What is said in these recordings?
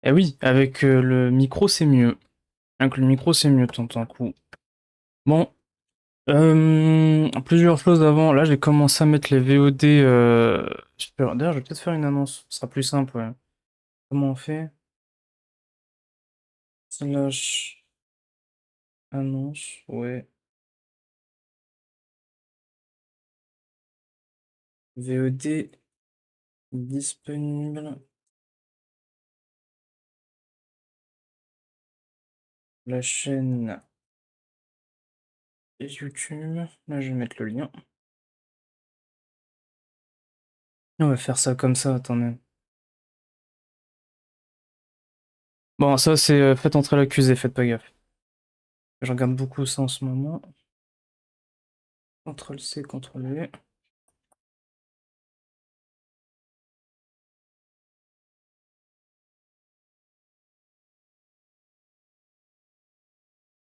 Eh oui, avec le micro c'est mieux. Avec le micro c'est mieux, t'entends un coup. Bon, plusieurs choses avant. Là j'ai commencé à mettre les VOD. D'ailleurs, je vais peut-être faire une annonce. Ce sera plus simple, ouais. Comment on fait? Slash annonce, ouais. VOD disponible. La chaîne YouTube. Là je vais mettre le lien. On va faire ça comme ça, attendez. Bon, ça c'est faites entrer l'accusé, faites pas gaffe. Je regarde beaucoup ça en ce moment. CTRL-C, CTRL-V.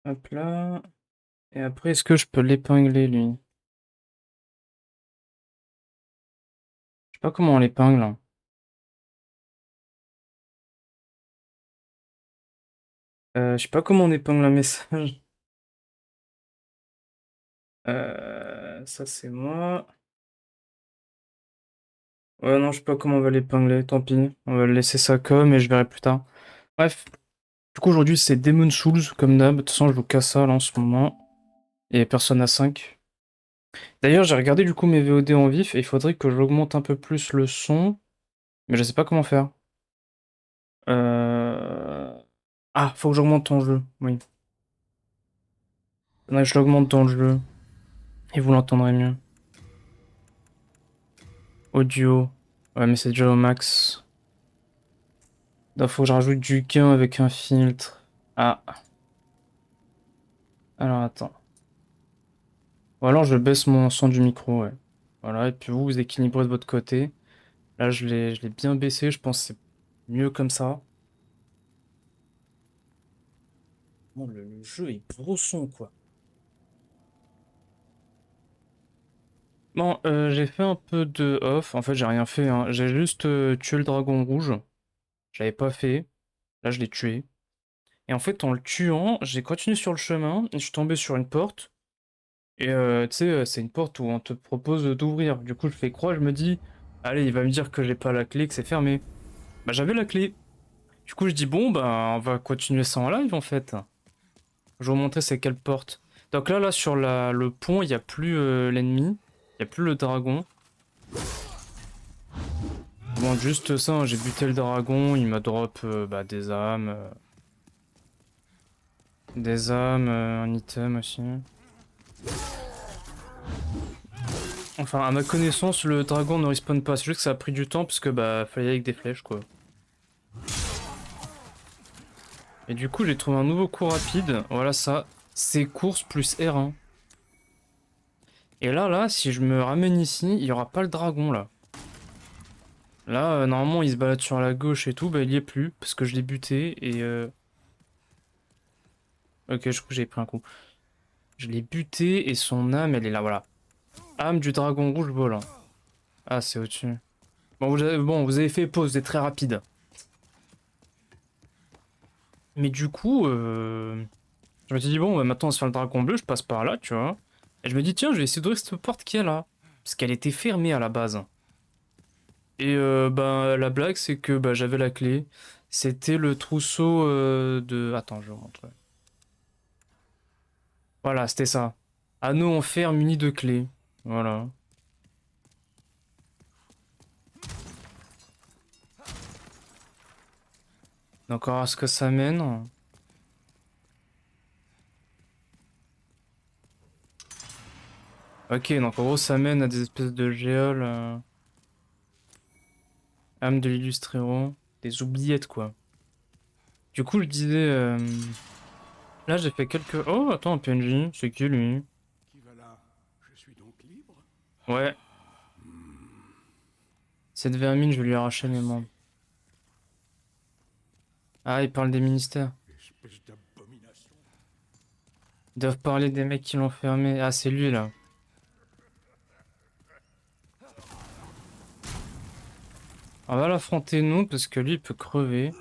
Hop là. Et après, est-ce que je peux l'épingler, lui? Je sais pas comment on l'épingle, hein. Je sais pas comment on épingle un message. Ça c'est moi. Ouais, non, je sais pas comment on va l'épingler, tant pis. On va le laisser ça comme et je verrai plus tard. Bref, du coup aujourd'hui c'est Demon Souls, comme d'hab. De toute façon, je joue qu'à ça là en ce moment. Et Persona 5. D'ailleurs, j'ai regardé du coup mes VOD en vif et il faudrait que j'augmente un peu plus le son. Mais je sais pas comment faire. Euh... Ah, faut que j'augmente ton jeu, oui. Faudrait que je l'augmente dans le jeu. Et vous l'entendrez mieux. Audio. Ouais, mais c'est déjà au max. Il faut que je rajoute du gain avec un filtre. Ah, alors attends. Ou alors je baisse mon son du micro, ouais. Voilà, et puis vous équilibrez de votre côté. Là, je l'ai bien baissé, je pense que c'est mieux comme ça. Bon, le jeu est gros son, quoi. Bon, j'ai fait un peu de off. En fait, j'ai rien fait, hein. J'ai juste tué le dragon rouge. Je l'avais pas fait. Là, je l'ai tué. Et en fait, en le tuant, j'ai continué sur le chemin et je suis tombé sur une porte. Et tu sais, c'est une porte où on te propose d'ouvrir. Du coup, je fais croix, je me dis, allez, il va me dire que j'ai pas la clé, que c'est fermé. Bah, j'avais la clé. Du coup, je dis, bon, bah, on va continuer ça en live en fait. Je vais vous montrer c'est quelle porte. Donc là, sur le pont, il n'y a plus l'ennemi, il n'y a plus le dragon. Bon, juste ça, hein, j'ai buté le dragon, il m'a drop bah, des âmes, un item aussi. Enfin, à ma connaissance, le dragon ne respawn pas. C'est juste que ça a pris du temps parce que bah fallait y aller avec des flèches quoi. Et du coup, j'ai trouvé un nouveau coup rapide. Voilà ça. C'est course plus R1. Et là, si je me ramène ici, il y aura pas le dragon là. Là, normalement, il se balade sur la gauche et tout. Bah, il y est plus parce que je l'ai buté et. Ok, je crois que j'ai pris un coup. Je l'ai buté et son âme, elle est là. Voilà. Âme du dragon rouge volant. Ah, c'est au-dessus. Bon, vous avez fait pause, c'est très rapide. Mais du coup, je me suis dit, bon, bah, maintenant on va se faire le dragon bleu, je passe par là, tu vois. Et je me dis, tiens, je vais essayer d'ouvrir cette porte qui est là. Parce qu'elle était fermée à la base. Et bah, la blague, c'est que bah, j'avais la clé. C'était le trousseau de. Attends, je vais vous montrer. Voilà, c'était ça. Anneau en fer muni de clés. Voilà. Donc, alors, à ce que ça mène. Ok, donc en gros, ça mène à des espèces de géoles. Âme de l'illustréro. Des oubliettes, quoi. Du coup, je disais. Là, j'ai fait quelques. Oh, attends, un PNJ. C'est qui lui? Qui va là? Je suis donc libre? Ouais, cette vermine, je vais lui arracher les membres. Assez. Ah, il parle des ministères. Espèce d'abomination. Ils doivent parler des mecs qui l'ont fermé. Ah, c'est lui, là. On va l'affronter, nous, parce que lui, il peut crever.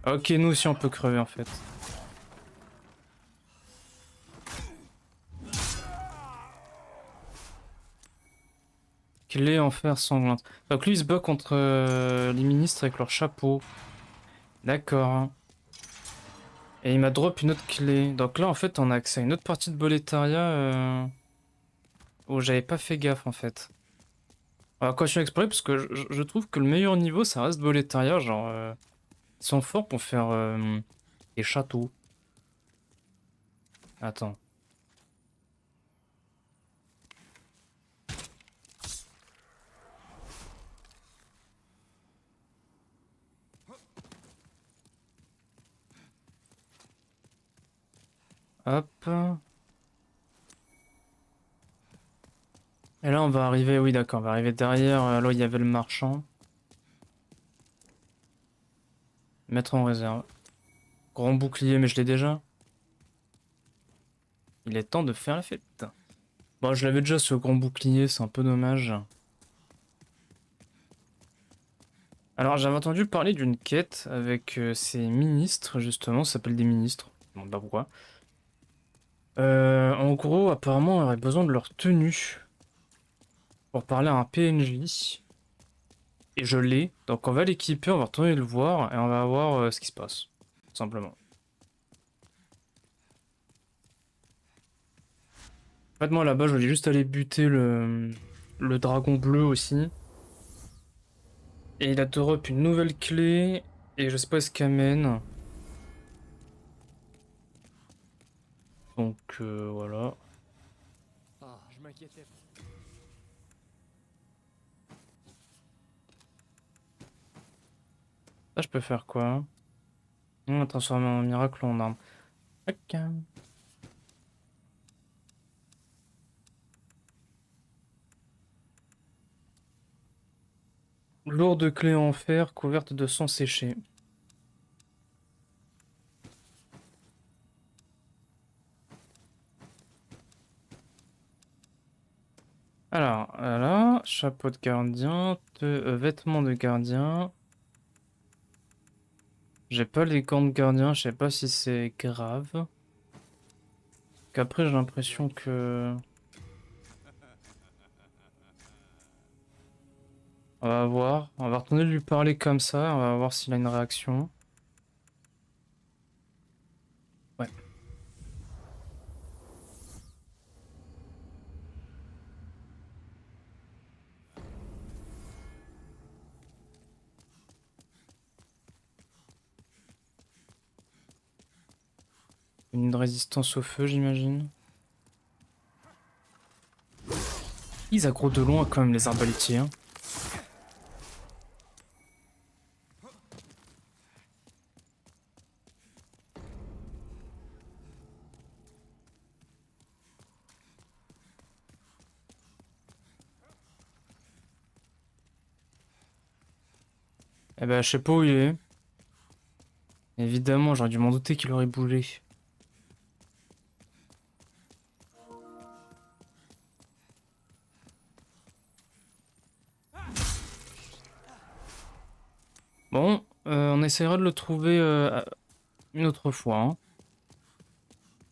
Ok, nous aussi on peut crever en fait. Clé en fer sanglante. Donc lui il se bat contre les ministres avec leur chapeau. D'accord. Et il m'a drop une autre clé. Donc là en fait on a accès à une autre partie de Boletaria où j'avais pas fait gaffe en fait. On va continuer à explorer parce que je trouve que le meilleur niveau ça reste Boletaria. Genre ils sont forts pour faire des châteaux. Attends. Hop. Et là on va arriver, oui d'accord, on va arriver derrière là où il y avait le marchand. Mettre en réserve. Grand bouclier, mais je l'ai déjà. Il est temps de faire la fête. Bon, je l'avais déjà ce grand bouclier, c'est un peu dommage. Alors, j'avais entendu parler d'une quête avec ces ministres, justement, ça s'appelle des ministres. Bon, bah pourquoi. En gros, apparemment, on aurait besoin de leur tenue pour parler à un PNJ. Et je l'ai. Donc, on va l'équiper, on va retourner le voir et on va voir ce qui se passe. Tout simplement. En fait, moi, là-bas, je voulais juste aller buter le dragon bleu aussi. Et il a drop une nouvelle clé. Et je sais pas ce qu'amène. Donc voilà. Ah, je m'inquiétais. Là, je peux faire quoi? Transformer un miracle en arme. Ok. Lourde clé en fer couverte de sang séché. Alors, voilà. Chapeau de gardien. Vêtements de gardien. J'ai pas les gants de gardien, je sais pas si c'est grave. Qu'après, j'ai l'impression que... On va voir. On va retourner lui parler comme ça. On va voir s'il a une réaction. Ouais. Une résistance au feu, j'imagine. Ils aggro de loin quand même, les arbalétiers. Hein. Eh ben, je sais pas où il est. Évidemment, j'aurais dû m'en douter qu'il aurait bougé. Bon, on essaiera de le trouver une autre fois. Hein.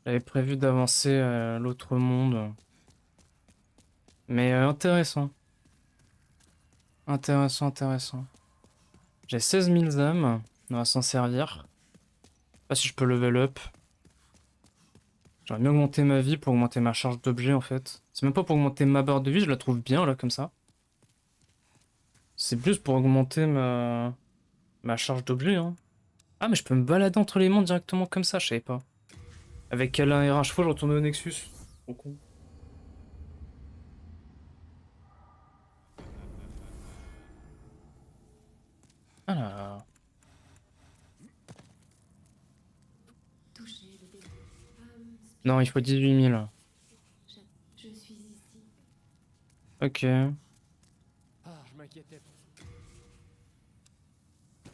J'avais prévu d'avancer à l'autre monde. Mais intéressant. Intéressant, intéressant. J'ai 16 000 âmes. On va s'en servir. Je sais pas si je peux level up. J'aurais bien augmenté ma vie pour augmenter ma charge d'objet en fait. C'est même pas pour augmenter ma barre de vie, je la trouve bien là comme ça. C'est plus pour augmenter ma charge d'objet. Hein. Ah mais je peux me balader entre les mondes directement comme ça, je savais pas. Avec Alain RH, faut que je retourne au Nexus. Trop con. Alors. Toucher le démon. Non, il faut 18 000. Je suis ici. Ok. Ah, je m'inquiétais.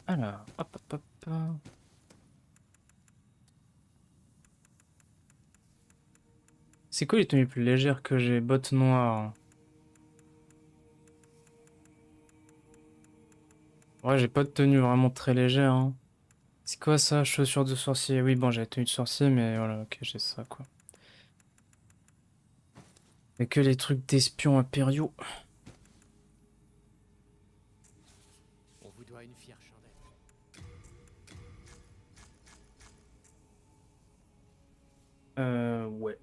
Alors, hop, hop, hop. C'est quoi les tenues plus légères que j'ai? Bottes noires. Ouais, j'ai pas de tenue vraiment très légère. Hein. C'est quoi ça, chaussures de sorcier? Oui, bon, j'avais tenue de sorcier, mais voilà, ok, j'ai ça, quoi. Mais que les trucs d'espions impériaux. On vous doit une fière chandelle. Ouais.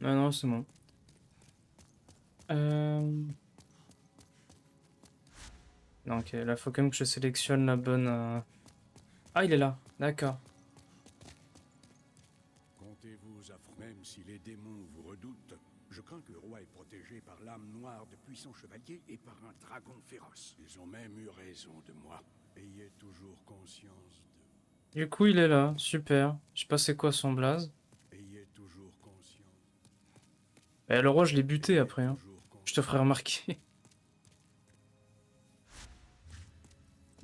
Ah non, c'est bon. Euh... Non, ok, là, faut quand même que je sélectionne la bonne... Ah, il est là, d'accord. Comptez-vous même si les démons vous redoutent, je crains que le roi est protégé par l'âme noire de puissants chevaliers et par un dragon féroce. Ils ont même eu raison de moi. Ayez toujours conscience Du coup, il est là, super. Je sais pas c'est quoi son blaze. Ayez toujours conscience. Eh, le roi, je l'ai buté Ayez après, hein. toujours Je te conscience. ferai remarquer.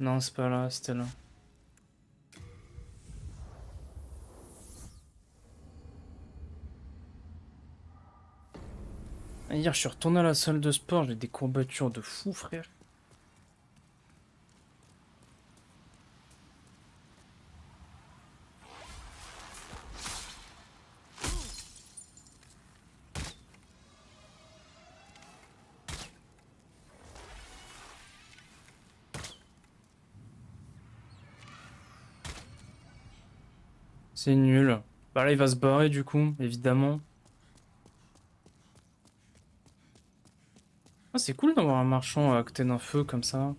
Non, c'est pas là, c'était là. Ah, hier, je suis retourné à la salle de sport, j'ai des courbatures de fou, frère. C'est nul. Bah là, il va se barrer, du coup, évidemment. Ah, c'est cool d'avoir un marchand à côté d'un feu comme ça.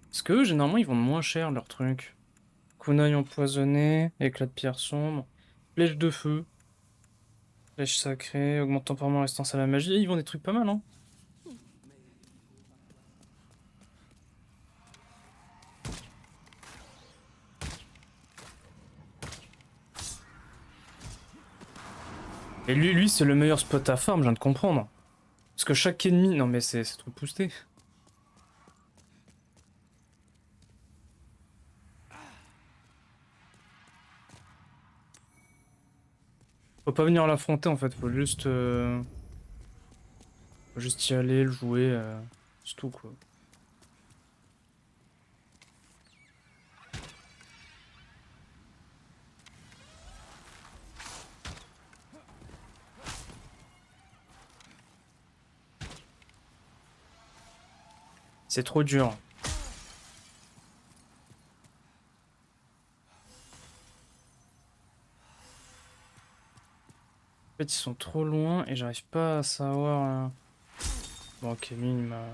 Parce que eux, généralement, ils vendent moins cher leurs trucs. Kunai empoisonné, éclat de pierre sombre, flèche de feu, flèche sacrée, augmente temporairement la résistance à la magie. Ils vendent des trucs pas mal, hein. Et lui, c'est le meilleur spot à farm, je viens de comprendre. Parce que chaque ennemi... Non mais c'est trop boosté. Faut pas venir l'affronter en fait, faut juste y aller, le jouer, c'est tout quoi. C'est trop dur. En fait, ils sont trop loin et j'arrive pas à savoir... Bon, ok, lui, il m'a...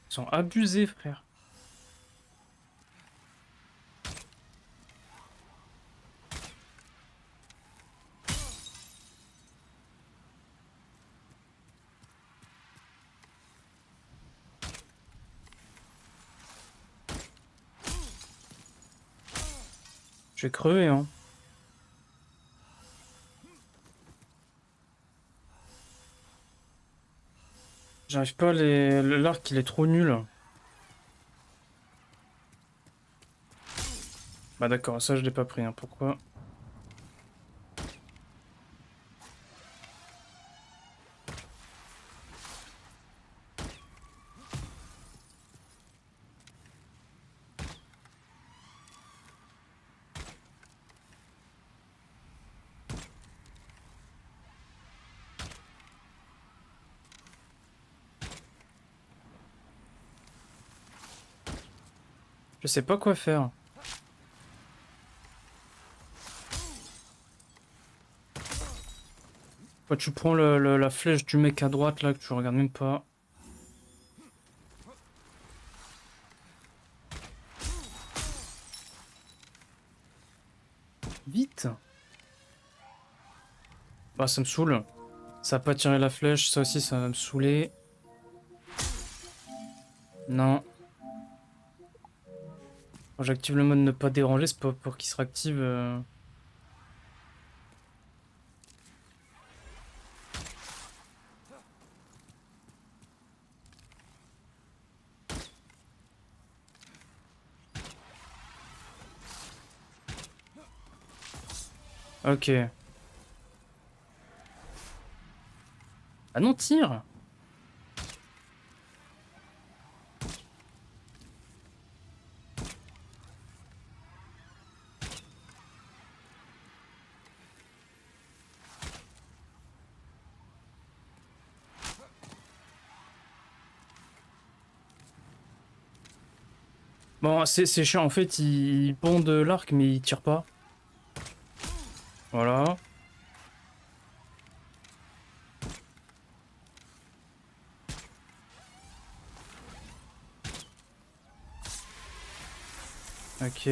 Ils sont abusés, frère. Je vais crever, hein. J'arrive pas à les... L'arc, il est trop nul. Bah d'accord, ça je l'ai pas pris, hein. Pourquoi? Je sais pas quoi faire. Quand tu prends la flèche du mec à droite, là, que tu regardes même pas. Vite! Bah ça me saoule. Ça a pas tiré la flèche, ça aussi ça va me saouler. Non. Quand j'active le mode ne pas déranger, c'est pas pour qu'il se réactive. Ok. Ah non, tire! Bon, c'est chiant, en fait, il pond de l'arc, mais il tire pas. Voilà. Ok.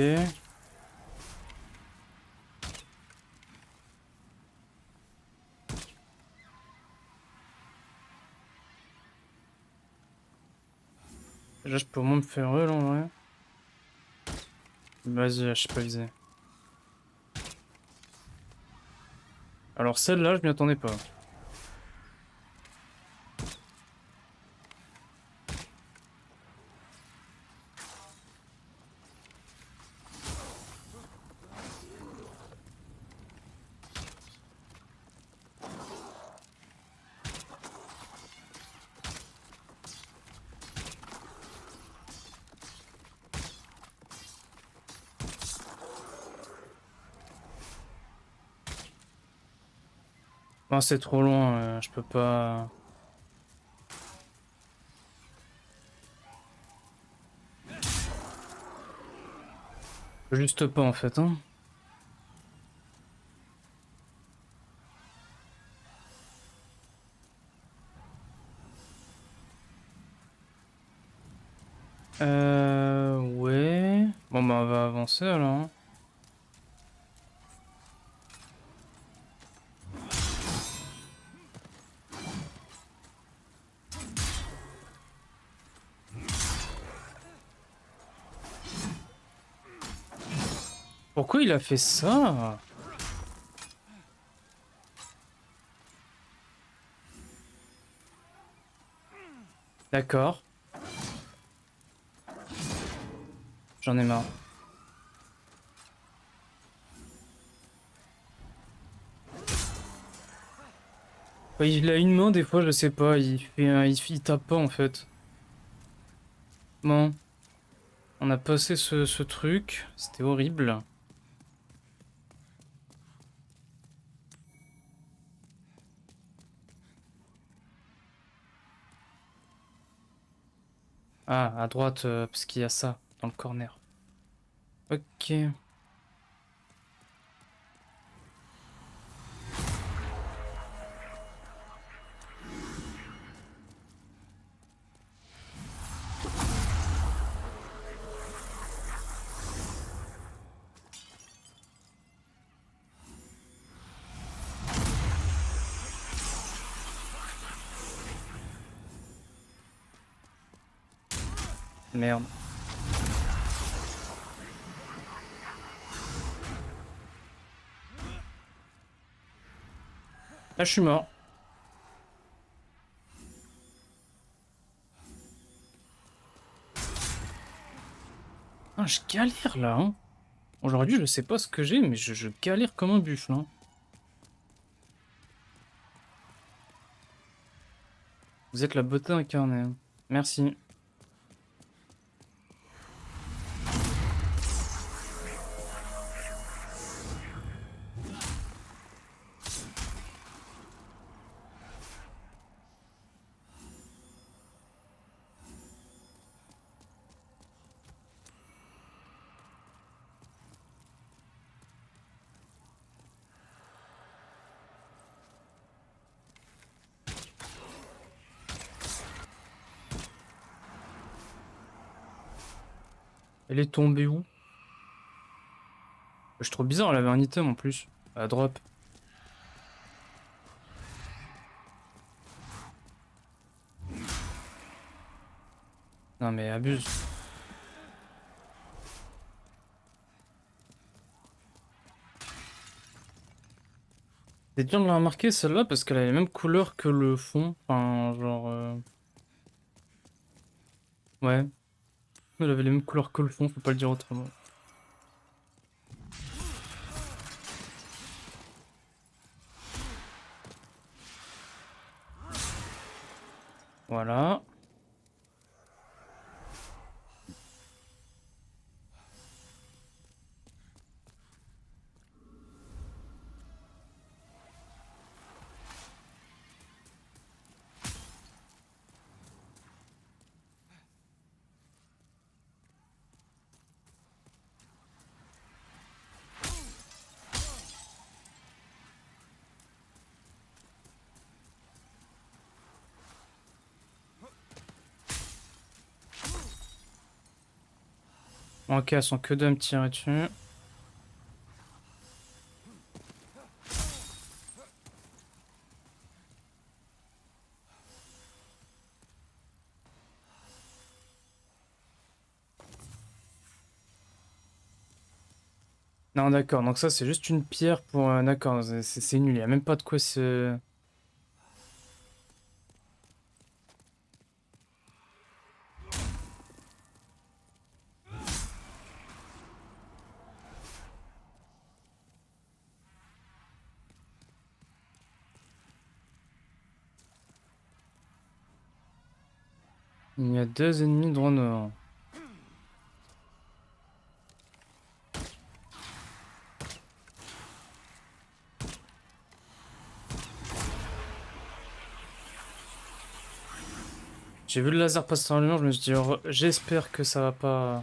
Déjà, je peux au moins me faire eux, là, en vrai. Vas-y, je sais pas viser. Alors, celle-là, je m'y attendais pas. Non, c'est trop loin, je peux pas... Juste pas, en fait, hein. Ouais. Bon, bah, on va avancer, alors, hein. Pourquoi il a fait ça? D'accord. J'en ai marre. Ouais, il a une main, des fois, je sais pas, il tape pas, en fait. Bon, on a passé ce truc, c'était horrible. Ah, à droite, parce qu'il y a ça, dans le corner. Ok. Merde. Là, je suis mort. Ah, je galère, là, hein. Aujourd'hui, je sais pas ce que j'ai, mais je galère comme un buffle, hein. Vous êtes la beauté incarnée, hein. Merci. Elle est tombée où? Je suis trop bizarre, elle avait un item en plus. À drop. Non mais abuse. C'est dur de la remarquer celle-là parce qu'elle a les mêmes couleurs que le fond. Enfin, genre... Ouais. Elle avait les mêmes couleurs que le fond, faut pas le dire autrement. Voilà. Ok, elles sont que deux à me tirer dessus. Non, d'accord, donc ça c'est juste une pierre pour... d'accord, c'est nul, il a même pas de quoi se... Il y a deux ennemis drones. J'ai vu le laser passer dans le mur, je me suis dit, j'espère que ça va pas...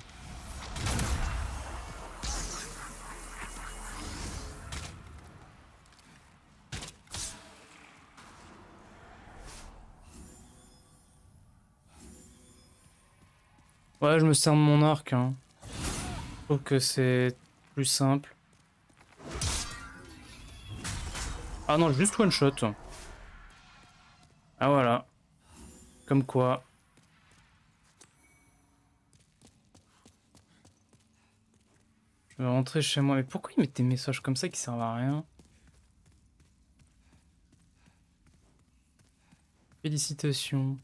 Ouais, je me sers de mon arc, hein. Je trouve que c'est plus simple. Ah non, juste one shot. Ah voilà. Comme quoi. Je vais rentrer chez moi. Mais pourquoi ils mettent des messages comme ça qui servent à rien? Félicitations.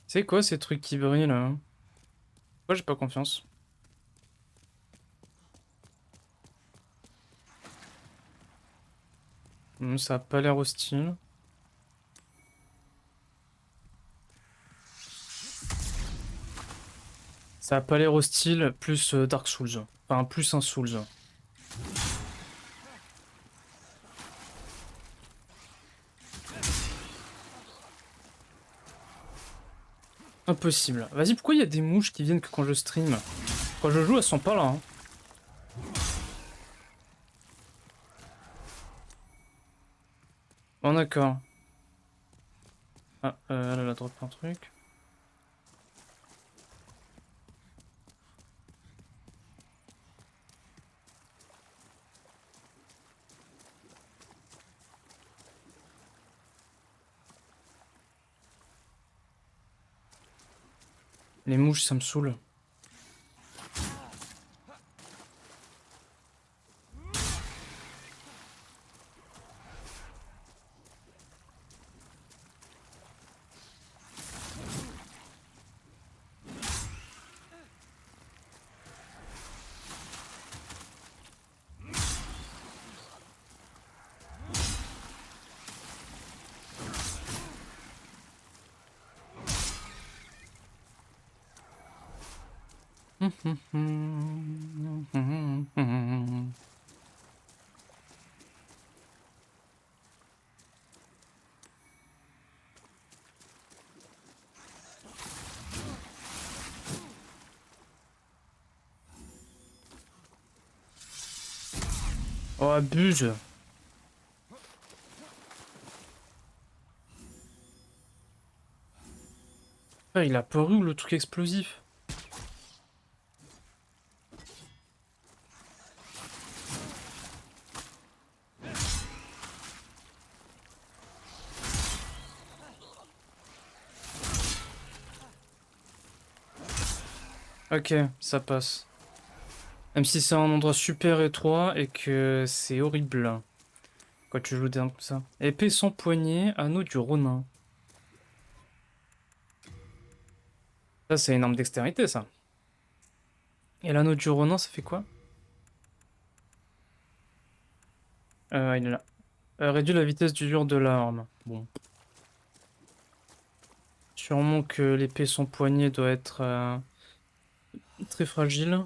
C'est quoi ces trucs qui brillent là? Pourquoi j'ai pas confiance? Ça a pas l'air hostile. Ça a pas l'air hostile, plus Dark Souls. Enfin, plus un Souls. Impossible. Vas-y, pourquoi il y a des mouches qui viennent que quand je stream? Quand je joue, elles sont pas là. Hein. Bon, d'accord. Ah, elle a drop un truc. Les mouches, ça me saoule. Oh, abuse. Ah, il a peur où le truc explosif? Ok, ça passe. Même si c'est un endroit super étroit et que c'est horrible quand tu joues des armes comme ça. Épée sans poignée, anneau du Ronin. Ça, c'est une arme dextérité, ça. Et l'anneau du Ronin, ça fait quoi? Il est là. Réduit la vitesse d'usure de l'arme. Bon. Sûrement que l'épée sans poignée doit être très fragile.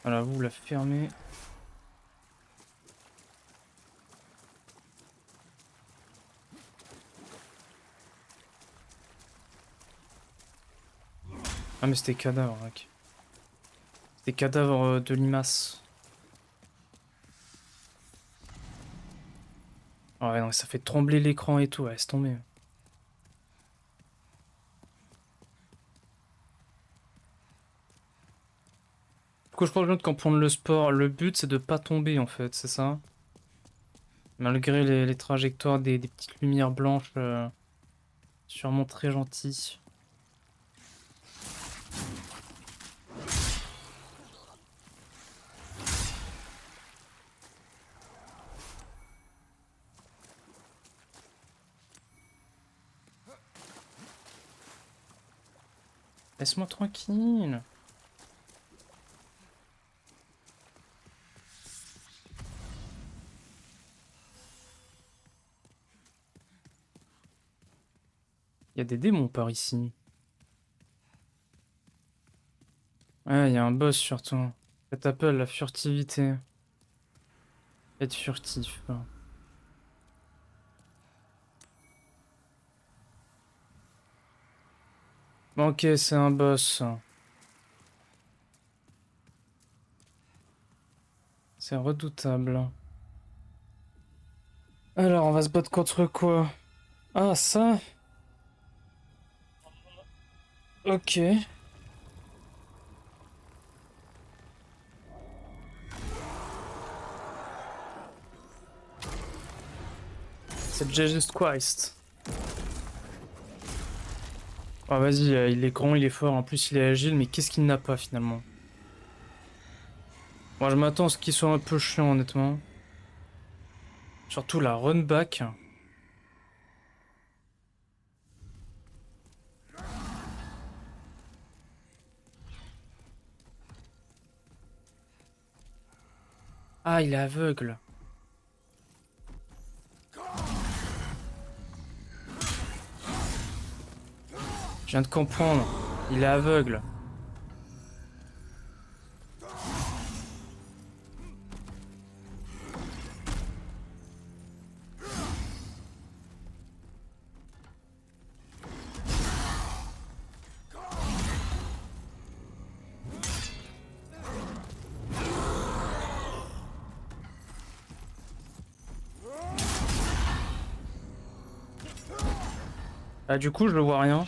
Voilà, vous la fermez. Ah mais c'était cadavre, ok. C'était cadavre de limace. Ah ouais, non, ça fait trembler l'écran et tout, ouais, laisse tomber. Pourquoi je crois que quand prendre le sport, le but c'est de pas tomber en fait, c'est ça? Malgré les trajectoires des petites lumières blanches, sûrement très gentilles. Laisse-moi tranquille. Il y a des démons par ici. Ouais, il y a un boss surtout. Ça t'appelle la furtivité. Être furtif. Bon, ok, c'est un boss. C'est redoutable. Alors, on va se battre contre quoi? Ah, ça? Ok. C'est Jesus Christ. Ah, vas-y, il est grand, il est fort, en plus il est agile, mais qu'est-ce qu'il n'a pas finalement? Moi, je m'attends à ce qu'il soit un peu chiant, honnêtement. Surtout la run back. Ah, il est aveugle. Je viens de comprendre. Il est aveugle. Ah, du coup, je le vois rien.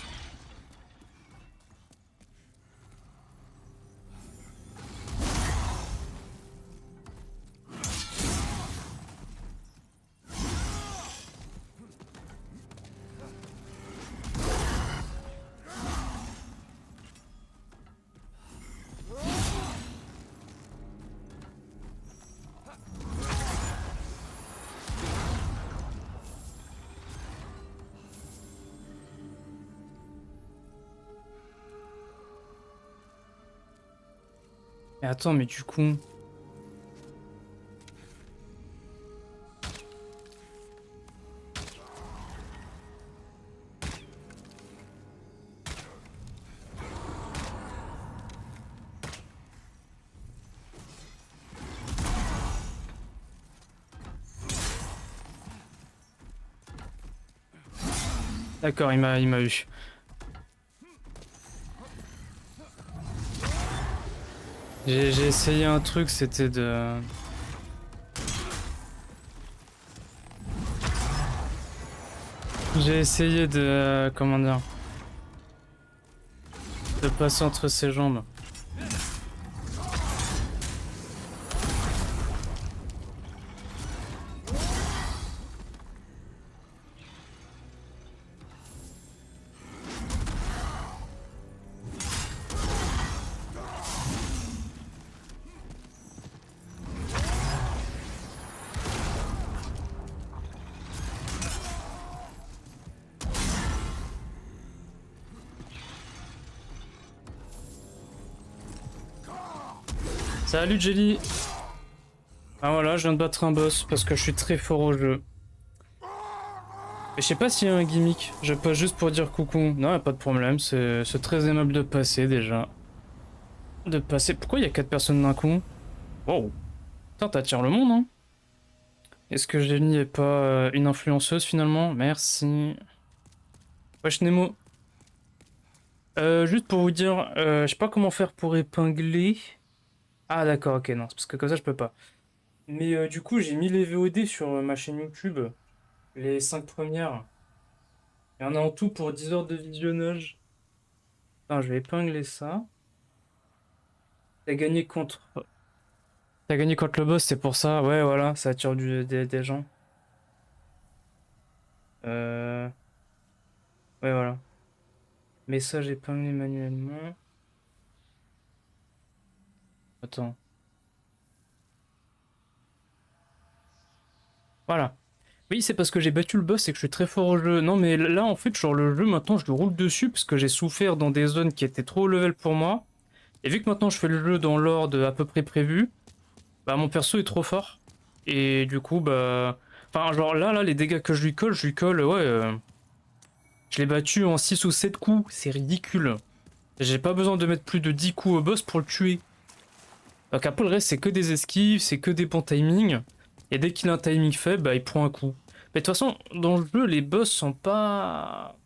Et attends, mais du coup... D'accord, il m'a eu. J'ai essayé un truc, c'était de... J'ai essayé de... comment dire? De passer entre ses jambes. Salut Jelly. Ah voilà, je viens de battre un boss parce que je suis très fort au jeu. Mais je sais pas s'il y a un gimmick. Je passe juste pour dire coucou. Non, y a pas de problème, c'est très aimable de passer déjà. De passer. Pourquoi il y a 4 personnes d'un coup? Wow. Putain, t'attires le monde, hein. Est-ce que Jelly est pas une influenceuse finalement? Merci. Wesh Nemo. Juste pour vous dire, je sais pas comment faire pour épingler. Ah d'accord, ok, non, c'est parce que comme ça je peux pas. Mais du coup, j'ai mis les VOD sur ma chaîne YouTube, les 5 premières. Il y en a en tout pour 10 heures de visionnage. Attends, je vais épingler ça. T'as gagné contre... T'as gagné contre le boss, c'est pour ça. Ouais, voilà, ça attire des gens. Euh... Ouais, voilà. Message épinglé manuellement. Attends. Voilà. Oui, c'est parce que j'ai battu le boss et que je suis très fort au jeu. Non, mais là, en fait, genre, le jeu, maintenant, je le roule dessus parce que j'ai souffert dans des zones qui étaient trop haut level pour moi. Et vu que maintenant, je fais le jeu dans l'ordre à peu près prévu, bah, mon perso est trop fort. Et du coup, bah... Enfin, genre, là, les dégâts que je lui colle, ouais... Je l'ai battu en 6 ou 7 coups. C'est ridicule. J'ai pas besoin de mettre plus de 10 coups au boss pour le tuer. Donc après, le reste, c'est que des esquives, c'est que des bons timings. Et dès qu'il a un timing faible, bah, il prend un coup. Mais de toute façon, dans le jeu, les boss sont pas...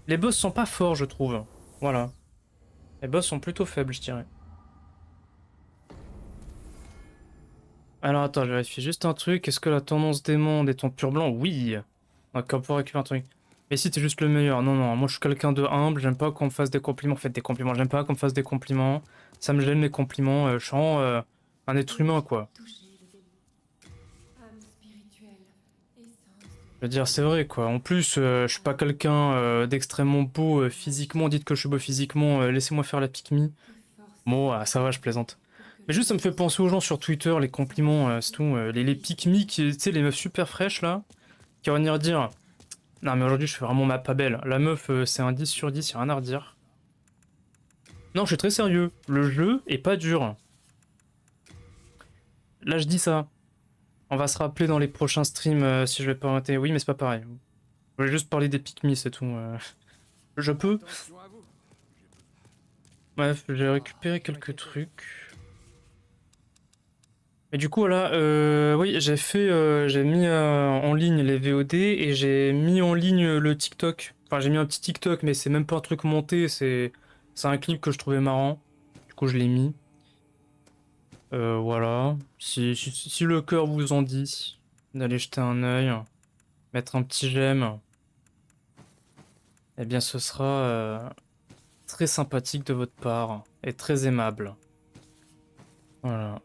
Les boss sont pas forts, je trouve. Voilà. Les boss sont plutôt faibles, je dirais. Alors attends, je vérifie juste un truc. Est-ce que la tendance des mondes est en pur blanc? Oui. Donc on peut récupérer un truc. Mais si t'es juste le meilleur. Non, non, moi je suis quelqu'un de humble. J'aime pas qu'on me fasse des compliments. Faites des compliments. J'aime pas qu'on me fasse des compliments. Ça me gêne les compliments. Je suis vraiment, un être humain, quoi. Toucher le démon. Âme spirituelle, essence Je veux dire, c'est vrai, quoi. En plus, je suis pas quelqu'un d'extrêmement beau physiquement. Dites que je suis beau physiquement. Laissez-moi faire la pique me. de force Bon, ah, ça va, je plaisante. pour que Mais juste, ça me fait penser aux gens sur Twitter, les compliments, c'est tout. Les pique me, tu sais, les meufs super fraîches, là, qui vont venir dire non, mais aujourd'hui, je suis vraiment ma pas belle. La meuf, c'est un 10 sur 10, y'a rien à redire. Non, je suis très sérieux. Le jeu est pas dur. Là, je dis ça. On va se rappeler dans les prochains streams si je vais pas arrêter. Oui, mais c'est pas pareil. Je voulais juste parler des pique me, c'est tout. Je peux. Attention à vous. Bref, j'ai récupéré quelques trucs. Mais du coup, voilà, oui, j'ai mis en ligne les VOD et j'ai mis en ligne le TikTok. Enfin, j'ai mis un petit TikTok, mais c'est même pas un truc monté, c'est un clip que je trouvais marrant. Du coup, je l'ai mis. Voilà. Si le cœur vous en dit, d'aller jeter un œil, mettre un petit j'aime, eh bien, ce sera très sympathique de votre part et très aimable. Voilà.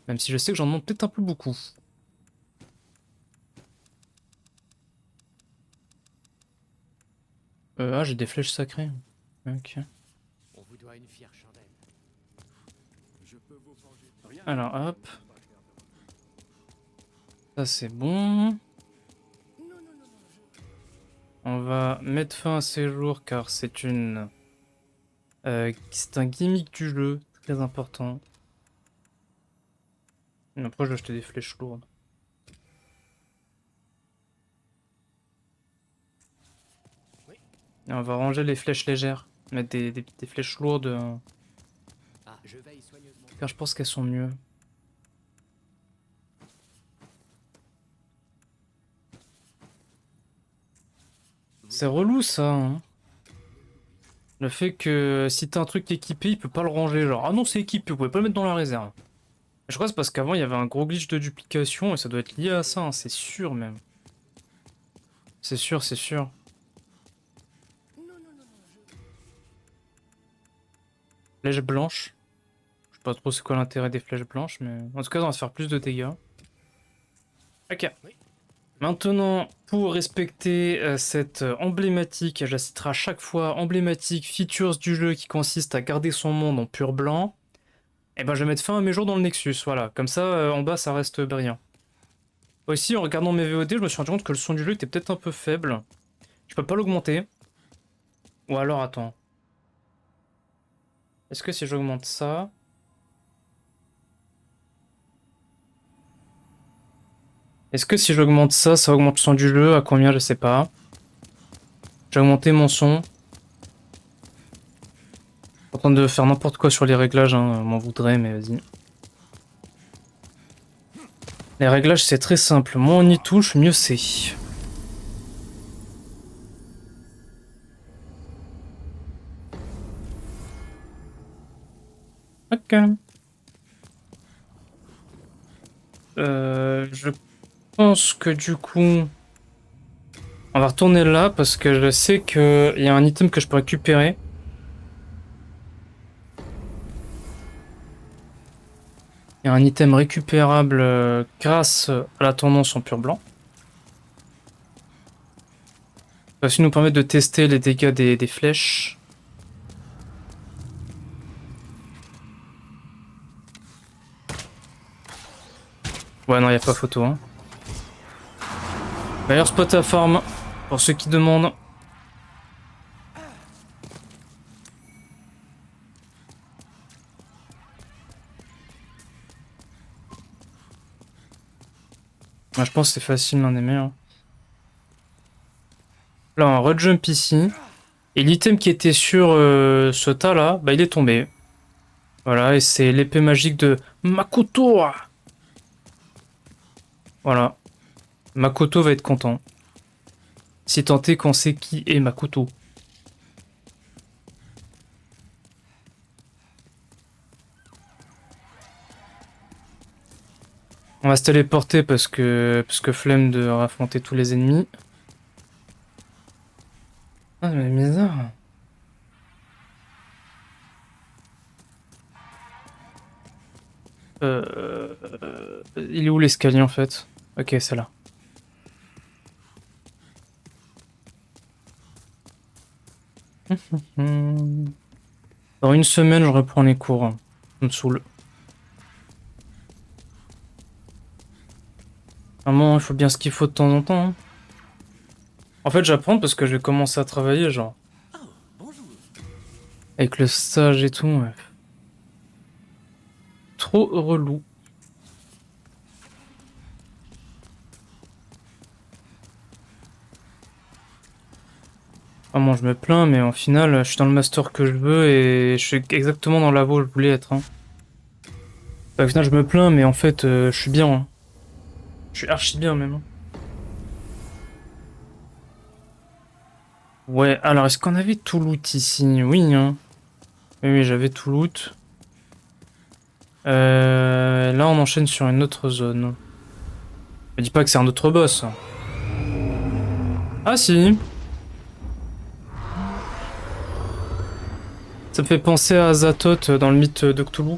Même si je sais que j'en demande peut-être un peu beaucoup. Ah, j'ai des flèches sacrées. Ok. On vous doit une fière chandelle. Je peux vous forger. Rien. Alors, hop. Ça, c'est bon. On va mettre fin à ces jours car c'est c'est un gimmick du jeu, très important. Et après, je vais acheter des flèches lourdes. Et on va ranger les flèches légères. Mettre des flèches lourdes, Ah, je veille soigneusement. car je pense qu'elles sont mieux. C'est relou ça, hein. Le fait que si t'as un truc équipé, il peut pas le ranger. Genre, ah non, c'est équipé, vous pouvez pas le mettre dans la réserve. Je crois que c'est parce qu'avant il y avait un gros glitch de duplication et ça doit être lié à ça, hein, c'est sûr même. C'est sûr, c'est sûr. Flèche blanche. Je sais pas trop c'est quoi l'intérêt des flèches blanches, mais en tout cas, on va se faire plus de dégâts. Ok. Maintenant, pour respecter cette emblématique, je la citerai à chaque fois, emblématique features du jeu qui consiste à garder son monde en pur blanc, et ben je vais mettre fin à mes jours dans le Nexus, voilà. Comme ça, en bas, ça reste brillant. Aussi, en regardant mes VOD, je me suis rendu compte que le son du jeu était peut-être un peu faible. Je peux pas l'augmenter. Ou alors, attends. Est-ce que si j'augmente ça... Est-ce que si j'augmente ça, ça augmente le son du jeu? À combien? Je sais pas. J'ai augmenté mon son. En train de faire n'importe quoi sur les réglages, hein. M'en voudrais, mais vas-y. Les réglages, c'est très simple. Moins on y touche, mieux c'est. Ok. Je pense que du coup... On va retourner là parce que je sais qu'il y a un item que je peux récupérer. Il y a un item récupérable grâce à la tendance en pur blanc. Ça va aussi nous permettre de tester les dégâts des flèches. Ouais, non, il n'y a pas photo. Hein. Meilleur spot à farm, pour ceux qui demandent. Moi, je pense que c'est facile, l'un des meilleurs. Là, un rejump ici. Et l'item qui était sur ce tas là, bah il est tombé. Voilà, et c'est l'épée magique de Makoto. Voilà. Makoto va être content. Si tant est qu'on sait qui est Makoto. On va se téléporter parce que flemme de raffronter tous les ennemis. Ah mais bizarre. Il est où l'escalier en fait? Ok, c'est là. Dans une semaine, je reprends les cours. Ça me saoule. Vraiment, il faut bien ce qu'il faut de temps en temps. Hein. En fait, j'apprends parce que je vais commencer à travailler, genre. Avec le stage et tout, ouais. Trop relou. Vraiment, je me plains, mais en final, je suis dans le master que je veux et je suis exactement dans la voie où je voulais être. Hein. Enfin, au final, je me plains, mais en fait, je suis bien. Hein. Je suis archi bien même. Hein. Ouais, alors est-ce qu'on avait tout loot ici? Oui, hein. Oui, j'avais tout loot. Là, on enchaîne sur une autre zone. Me dis pas que c'est un autre boss. Ah si. Ça me fait penser à Azathoth dans le mythe de Cthulhu.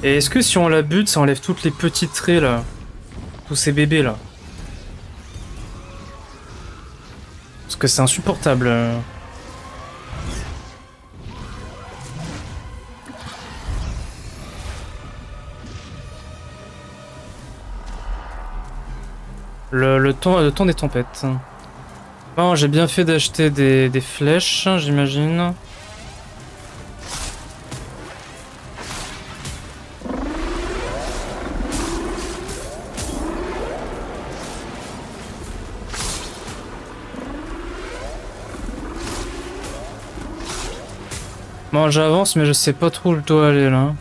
Et est-ce que si on la bute, ça enlève toutes les petites traits là? Tous ces bébés là? Parce que c'est insupportable. Le temps des tempêtes. Bon, j'ai bien fait d'acheter des flèches, j'imagine. Bon, j'avance, mais je sais pas trop où je dois aller là.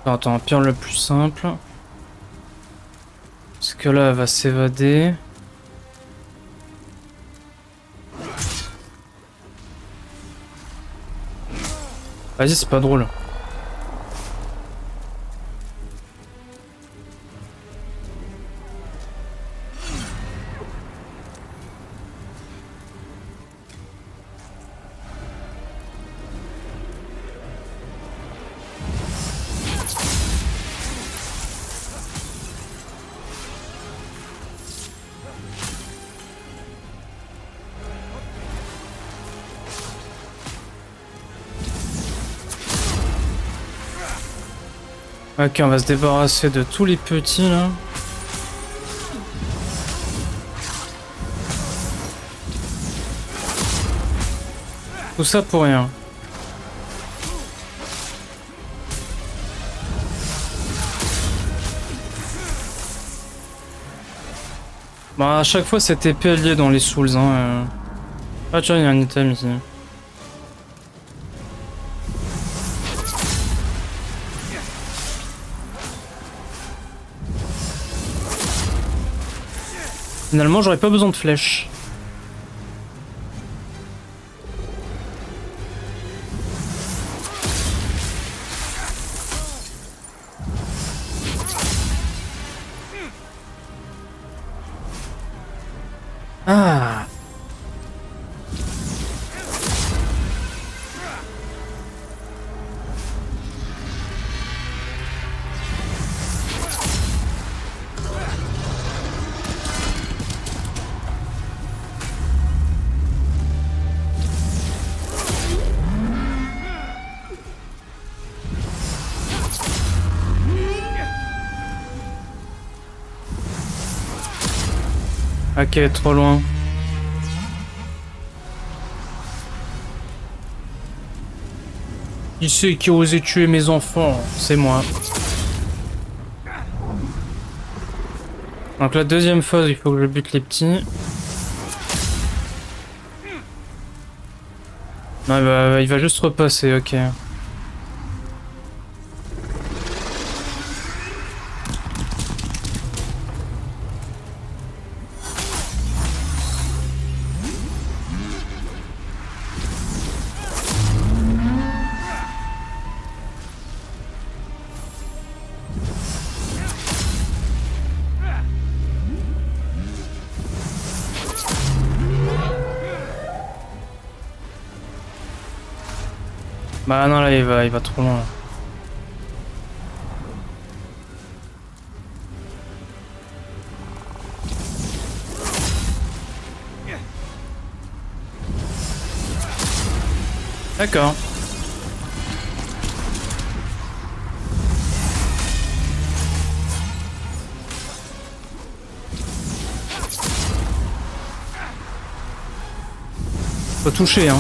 Attends, pire le plus simple. Parce que là, elle va s'évader. Vas-y, c'est pas drôle. Ok, on va se débarrasser de tous les petits là. Tout ça pour rien. Bah à chaque fois cette épée alliée dans les souls hein. Ah tiens, il y a un item ici. Finalement, j'aurais pas besoin de flèches. Ah. Ok, trop loin. Qui c'est qui a osé tuer mes enfants? C'est moi. Donc la deuxième phase, il faut que je bute les petits. Non, il va juste repasser, ok. Bah non, là il va trop loin. Là. D'accord. Faut toucher, hein.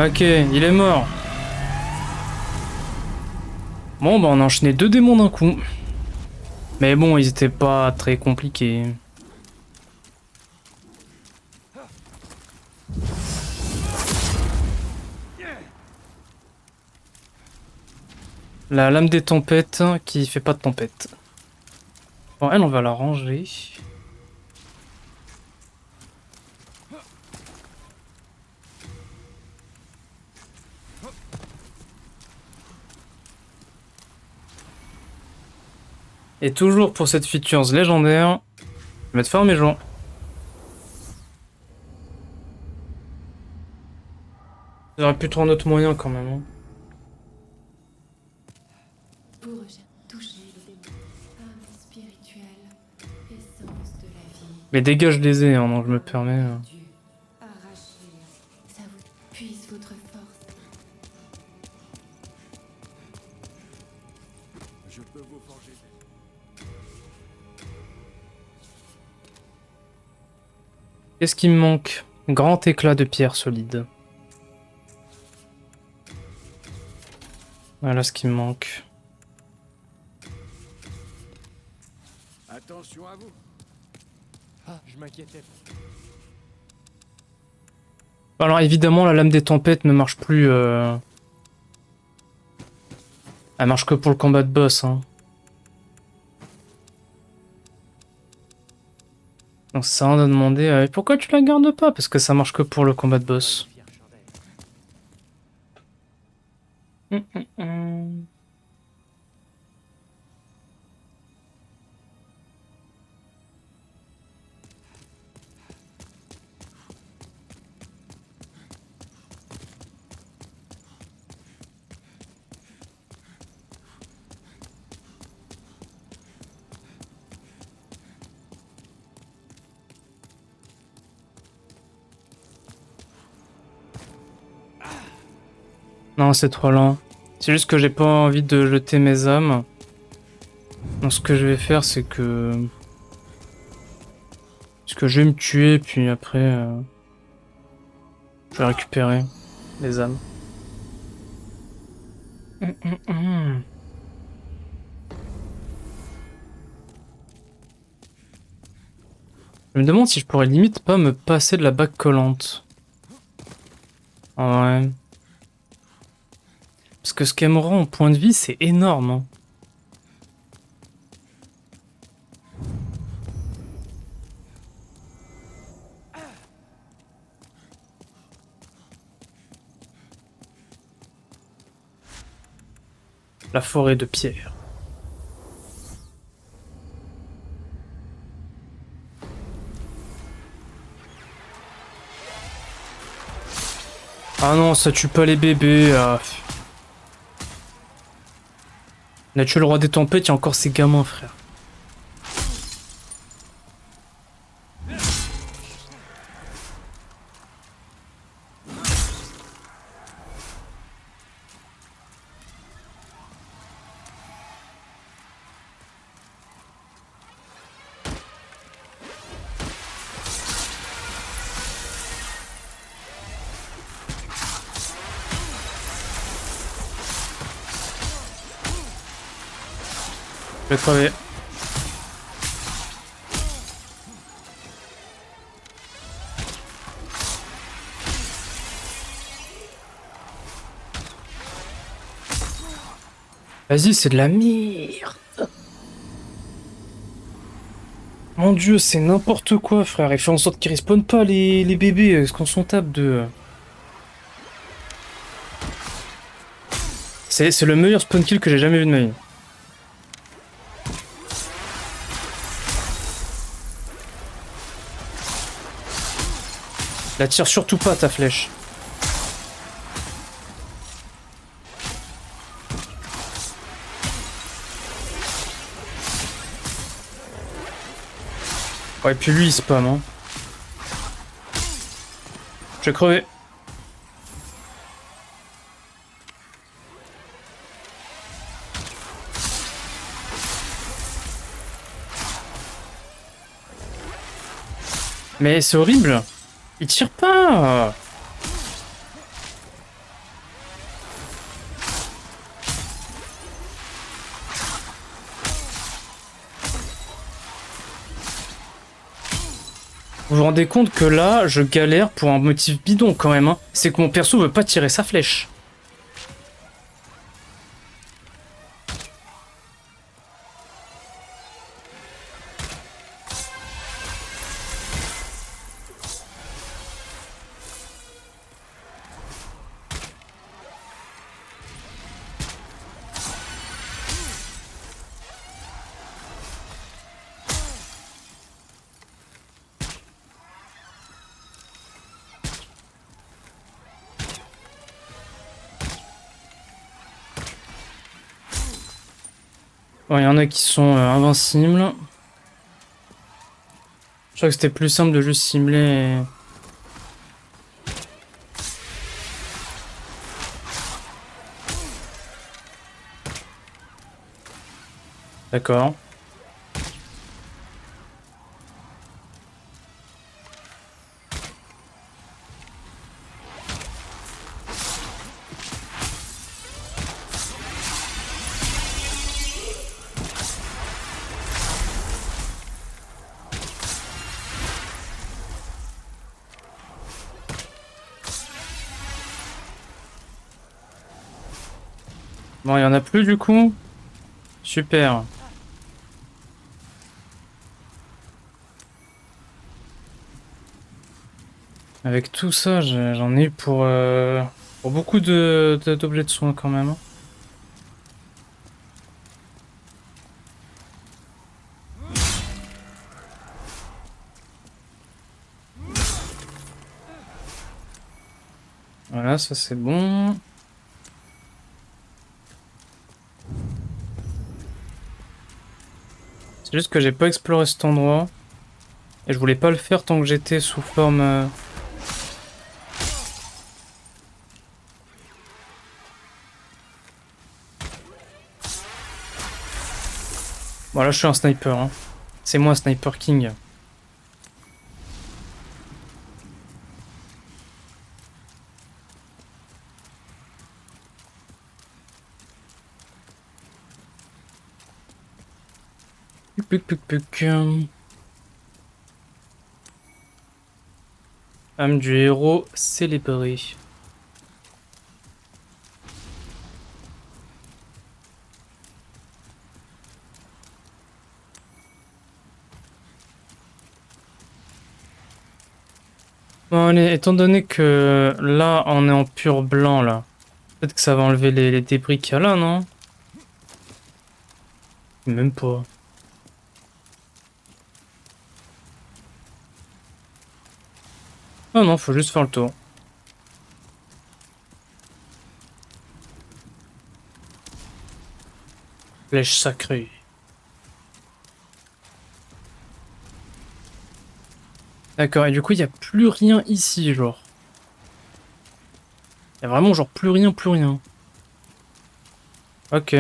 Ok, il est mort. Bon, bah on a enchaîné 2 démons d'un coup. Mais bon, ils étaient pas très compliqués. La lame des tempêtes qui fait pas de tempête. Bon, elle, on va la ranger. Et toujours pour cette features légendaire, je vais mettre fin à mes jours. J'aurais pu trouver un autre moyen quand même. Hein. Pour toucher les démons. Âme spirituelle, essence de la vie. Les dégâts, je les ai, hein, donc je me permets. Dieu, arrachez-les. Ça vous puise votre force. Je peux vous forger. Qu'est-ce qui me manque? Grand éclat de pierre solide. Voilà ce qui me manque. Attention à vous. Ah, je m'inquiétais. Alors évidemment, la lame des tempêtes ne marche plus. Elle marche que pour le combat de boss. Hein. Donc ça on a demandé pourquoi tu la gardes pas? Parce que ça marche que pour le combat de boss. Non, c'est trop lent. C'est juste que j'ai pas envie de jeter mes âmes. Donc ce que je vais faire, c'est que... je vais me tuer, puis après... je vais récupérer les âmes. Je me demande si je pourrais limite pas me passer de la bague collante. Ouais. Parce que ce qu'elle me rend en point de vie, c'est énorme. Hein. La forêt de pierre. Ah non, ça tue pas les bébés. On a tué le roi des tempêtes, il y a encore ces gamins, frère. Je vais crever. Vas-y, c'est de la merde. Mon dieu, c'est n'importe quoi, frère. Et fait en sorte qu'ils respawnent pas les bébés, parce qu'on s'en tape de... C'est le meilleur spawn kill que j'ai jamais vu de ma vie. La tire surtout pas, ta flèche. Ouais, puis lui, il spam, hein. Je vais crever. Mais c'est horrible. Il tire pas. Vous vous rendez compte que là, je galère pour un motif bidon quand même, hein. C'est que mon perso veut pas tirer sa flèche. Bon, il y en a qui sont invincibles. Je crois que c'était plus simple de juste simuler. D'accord. Bon, il y en a plus du coup. Super. Avec tout ça, j'en ai eu pour beaucoup d'objets de soins quand même. Voilà, ça c'est bon. C'est juste que j'ai pas exploré cet endroit. Et je voulais pas le faire tant que j'étais sous forme... Bon là je suis un sniper, hein. C'est moi Sniper King. Puc, puc, puc. Âme du héros célébré. Bon allez, étant donné que là on est en pur blanc là, peut-être que ça va enlever les débris qu'il y a là, non? Même pas. Ah non, faut juste faire le tour. Flèche sacrée. D'accord, et du coup il n'y a plus rien ici, genre. Il y a vraiment genre plus rien, plus rien. Ok.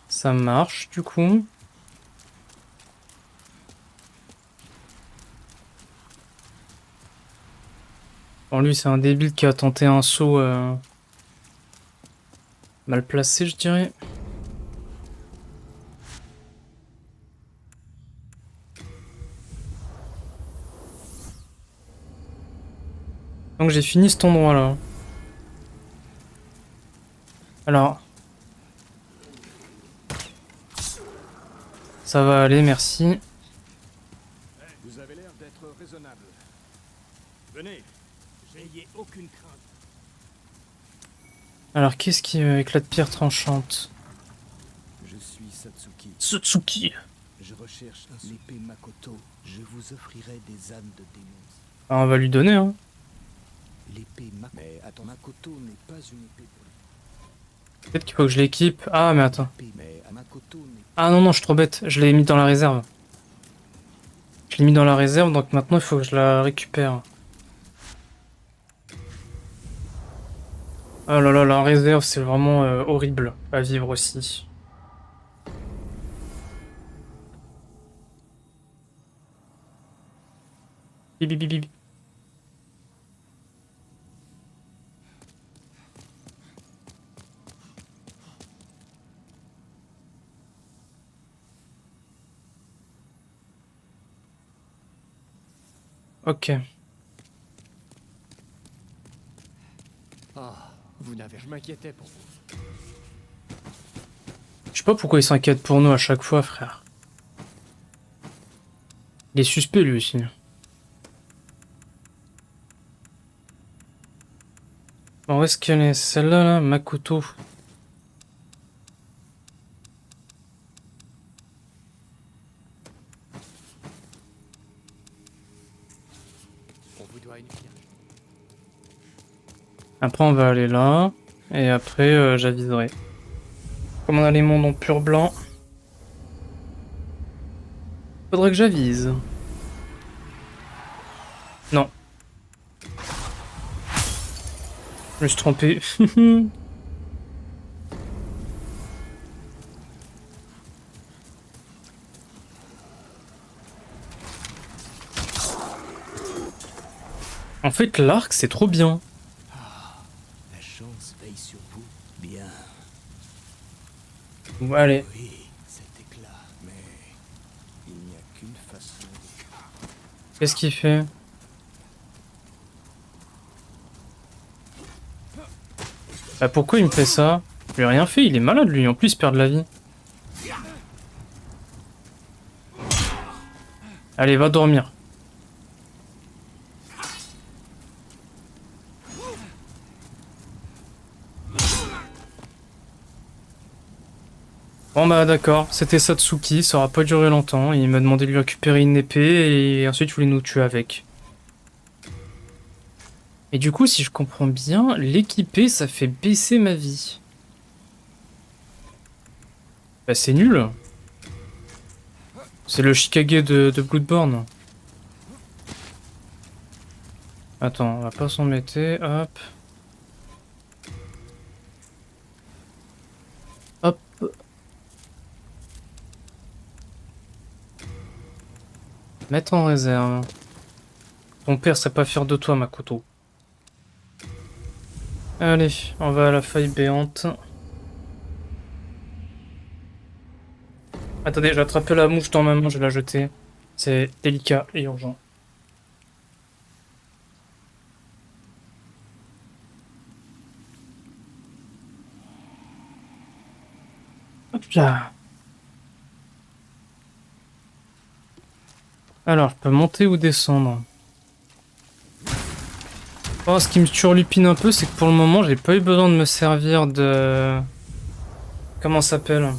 Ça marche du coup. Bon, lui, c'est un débile qui a tenté un saut mal placé, je dirais. Donc j'ai fini cet endroit-là. Alors. Ça va aller, merci. Vous avez l'air d'être raisonnable. Venez, n'ayez aucune crainte. Alors, qu'est-ce qui éclate pierre tranchante? Je suis Satsuki. Satsuki. Je recherche l'épée Makoto. Je vous offrirai des âmes de démons. Ah, on va lui donner, hein. L'épée Makoto. Mais attends, Makoto n'est pas une épée pour Peut-être qu'il faut que je l'équipe. Ah, mais attends. l'épée. Mais Makoto n'est Ah non, non, je suis trop bête. Je l'ai mis dans la réserve. Je l'ai mis dans la réserve, donc maintenant il faut que je la récupère. Oh là là, la réserve, c'est vraiment horrible à vivre aussi. Bip, bip, bip, bip. Ok. Ah, vous n'avez... Je m'inquiétais pour vous. Je sais pas pourquoi il s'inquiète pour nous à chaque fois, frère. Il est suspect lui aussi. Bon, où est-ce qu'elle est? Celle-là, là, Makoto. On vous doit une pierre. Après, on va aller là. Et après, j'aviserai. Comme on a les mondes en pur blanc, faudrait que j'avise. Non. Je me suis trompé. En fait, l'arc, c'est trop bien. la chance veille sur vous. Bien. Bon, allez. Oui, cet éclat. Mais il n'y a qu'une façon. Qu'est-ce qu'il fait? Bah pourquoi il me fait ça? Je lui ai rien fait, il est malade lui, en plus il perd de la vie. Allez, va dormir. Bon bah d'accord, c'était Satsuki, ça aura pas duré longtemps, il m'a demandé de lui récupérer une épée et ensuite il voulait nous tuer avec. Et du coup, si je comprends bien, l'équiper ça fait baisser ma vie. Bah c'est nul. C'est le Shikage de Bloodborne. Attends, on va pas s'en mettre, hop. Hop. Mettre en réserve. Ton père serait pas fier de toi, Makoto. Allez, on va à la faille béante. Attendez, j'ai attrapé la mouche dans ma main, je vais la jeter. C'est délicat et urgent. Hop là. Alors, je peux monter ou descendre. Oh, ce qui me turlupine un peu, c'est que pour le moment, j'ai pas eu besoin de me servir de... Comment ça s'appelle?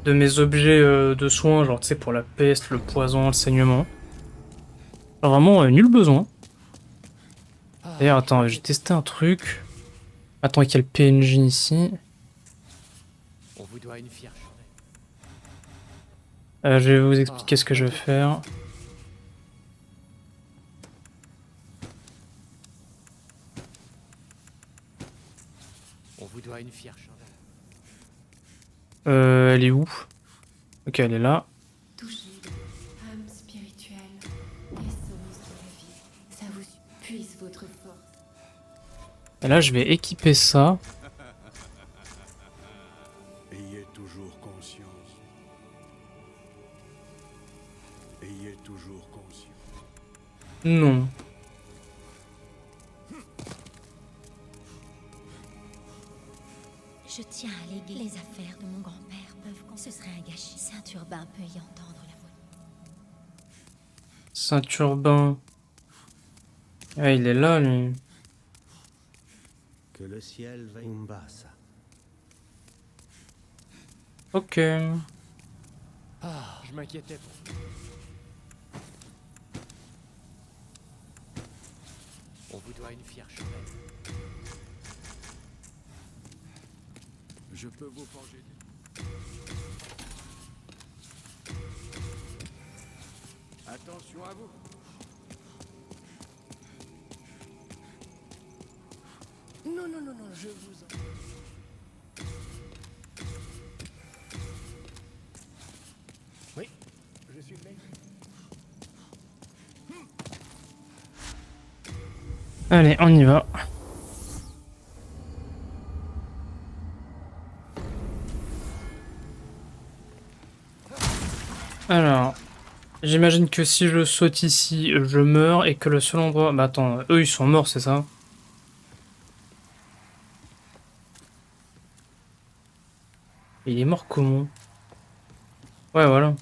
De mes objets de soins, genre, tu sais, pour la peste, le poison, le saignement. Vraiment, nul besoin. D'ailleurs, attends, j'ai testé un truc. Attends, il y a le PNJ ici. On vous doit une fière journée. Je vais vous expliquer ce que je vais faire. On vous doit une fière chandelle. Elle est où? Ok, elle est là. Touchez âme spirituelle, essence de la vie. Ça vous puise votre force. Et là, je vais équiper ça. Ayez toujours conscience. Ayez toujours conscience. Non. Je tiens à léguer les affaires de mon grand-père. Ce serait un gâchis. Saint-Urbain peut y entendre la voix. Saint-Urbain. Ah, il est là, lui. Que le ciel veille Umbasa. Ok. Je m'inquiétais pour vous. On vous doit une fière chandelle. Je peux vous forger des... Attention à vous. Non, non, non, non, je vous en... Oui, je suis le maître. Allez, on y va. Alors, j'imagine que si je saute ici, je meurs et que le seul endroit... Bah attends, eux ils sont morts, c'est ça? Il est mort comment? Ouais, voilà.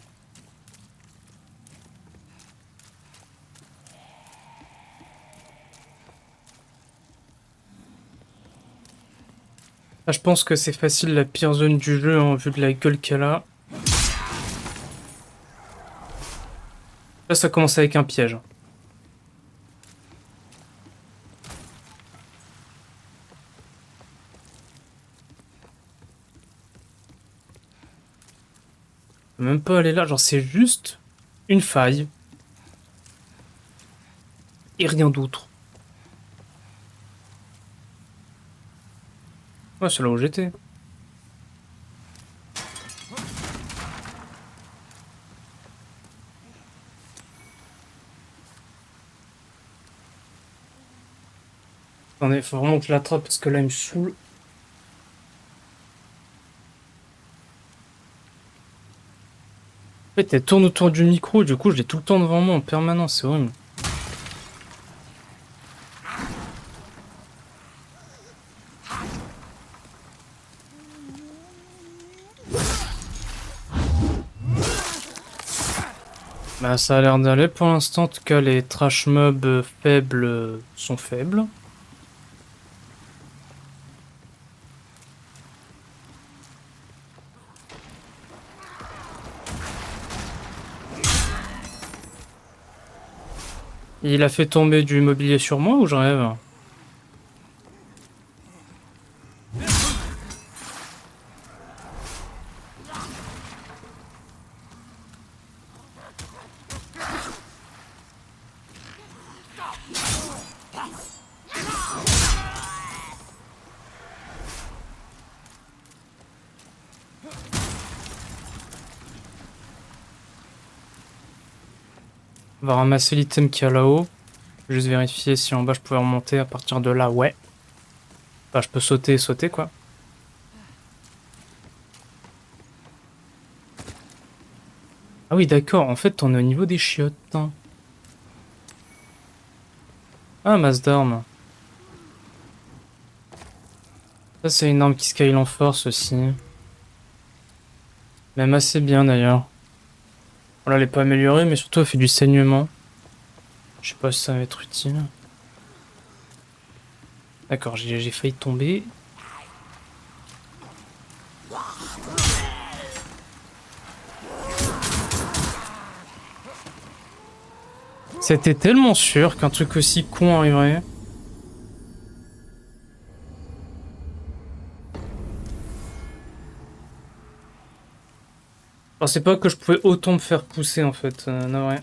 Là, je pense que c'est facile la pire zone du jeu, hein, vu de la gueule qu'elle a. Là, ça commence avec un piège. Je peux même pas aller là, genre c'est juste une faille. Et rien d'autre. Ouais, c'est là où j'étais. Attendez, faut vraiment que je l'attrape parce que là il me saoule. En fait, elle tourne autour du micro, du coup je l'ai tout le temps devant moi en permanence, c'est horrible. Bah ça a l'air d'aller pour l'instant, en tout cas les trash mobs faibles sont faibles. Il a fait tomber du mobilier sur moi ou je rêve? On va ramasser l'item qu'il y a là-haut. Juste vérifier si en bas je pouvais remonter à partir de là, ouais. Enfin, je peux sauter et sauter quoi. Ah oui d'accord, en fait on est au niveau des chiottes. Ah, masse d'armes. Ça c'est une arme qui scale en force aussi. Même assez bien d'ailleurs. Voilà, elle est pas améliorée mais surtout elle fait du saignement. Je sais pas si ça va être utile. D'accord, j'ai failli tomber. C'était tellement sûr qu'un truc aussi con arriverait. Je pensais pas que je pouvais autant me faire pousser en fait, non ouais.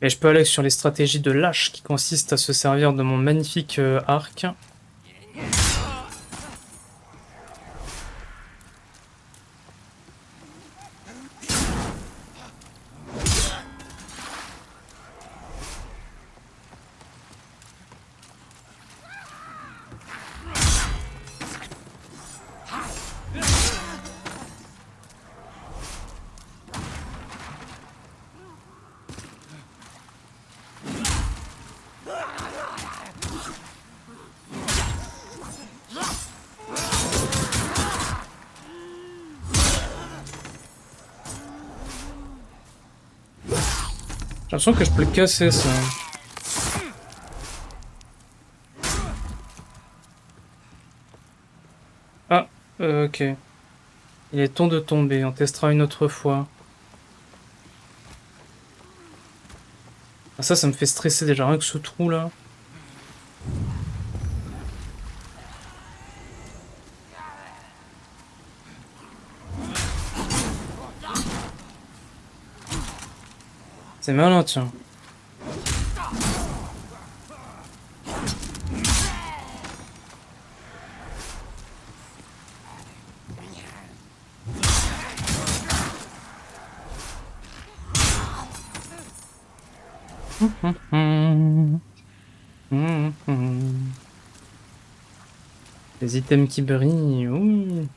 Et je peux aller sur les stratégies de lâche qui consistent à se servir de mon magnifique arc. J'ai l'impression que je peux le casser ça. Ah, ok. Il est temps de tomber, on testera une autre fois. Ah ça me fait stresser déjà, rien que ce trou là. C'est malin tiens. Les items qui brillent, ouh.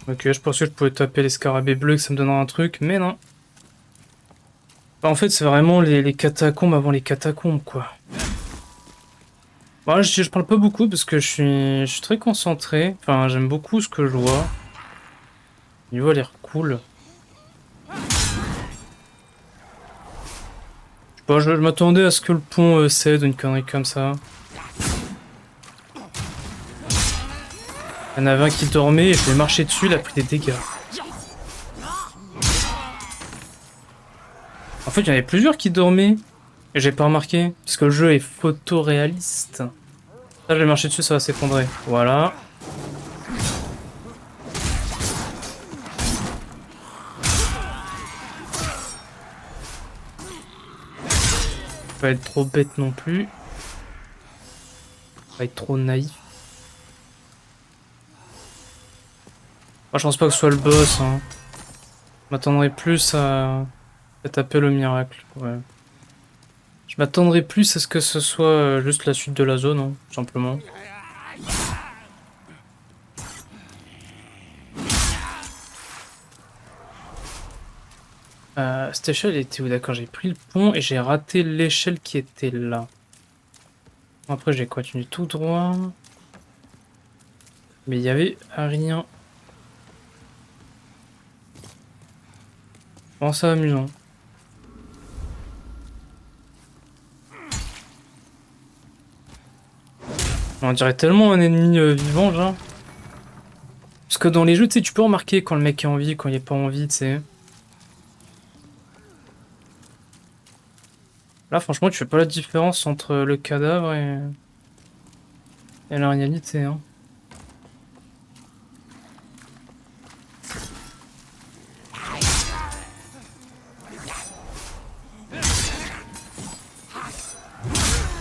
Ok, je pensais que je pouvais taper les scarabées bleus et que ça me donnerait un truc, mais non. Bah, en fait, c'est vraiment les catacombes avant les catacombes, quoi. Bon, je parle pas beaucoup parce que je suis très concentré. Enfin, j'aime beaucoup ce que je vois. Le niveau a l'air cool. Bon, je m'attendais à ce que le pont cède, une connerie comme ça. Il y en avait un qui dormait et je lui ai marché dessus, il a pris des dégâts. En fait, il y en avait plusieurs qui dormaient. Et j'ai pas remarqué, parce que le jeu est photoréaliste. Là, je vais marcher dessus, ça va s'effondrer. Voilà. Pas être trop bête non plus. Pas être trop naïf. Moi, je pense pas que ce soit le boss. Hein. Je m'attendrais plus à taper le miracle. Ouais. Je m'attendrais plus à ce que ce soit juste la suite de la zone, hein, tout simplement. Cette échelle était où? D'accord, j'ai pris le pont et j'ai raté l'échelle qui était là. Après, j'ai continué tout droit. Mais il y avait rien. Bon, c'est amusant. On dirait tellement un ennemi vivant, genre. Parce que dans les jeux, tu sais, tu peux remarquer quand le mec est en vie, quand il est pas en vie, tu sais. Là, franchement, tu fais pas la différence entre le cadavre et la réalité, hein.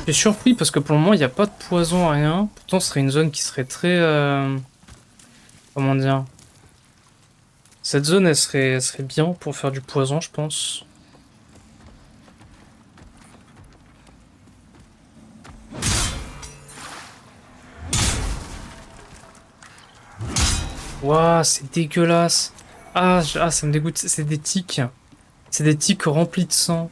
Je suis surpris parce que pour le moment, il n'y a pas de poison, rien. Pourtant, ce serait une zone qui serait très... comment dire? Cette zone, elle serait bien pour faire du poison, je pense. Waouh, c'est dégueulasse. Ah, ça me dégoûte. C'est des tiques. C'est des tiques remplis de sang.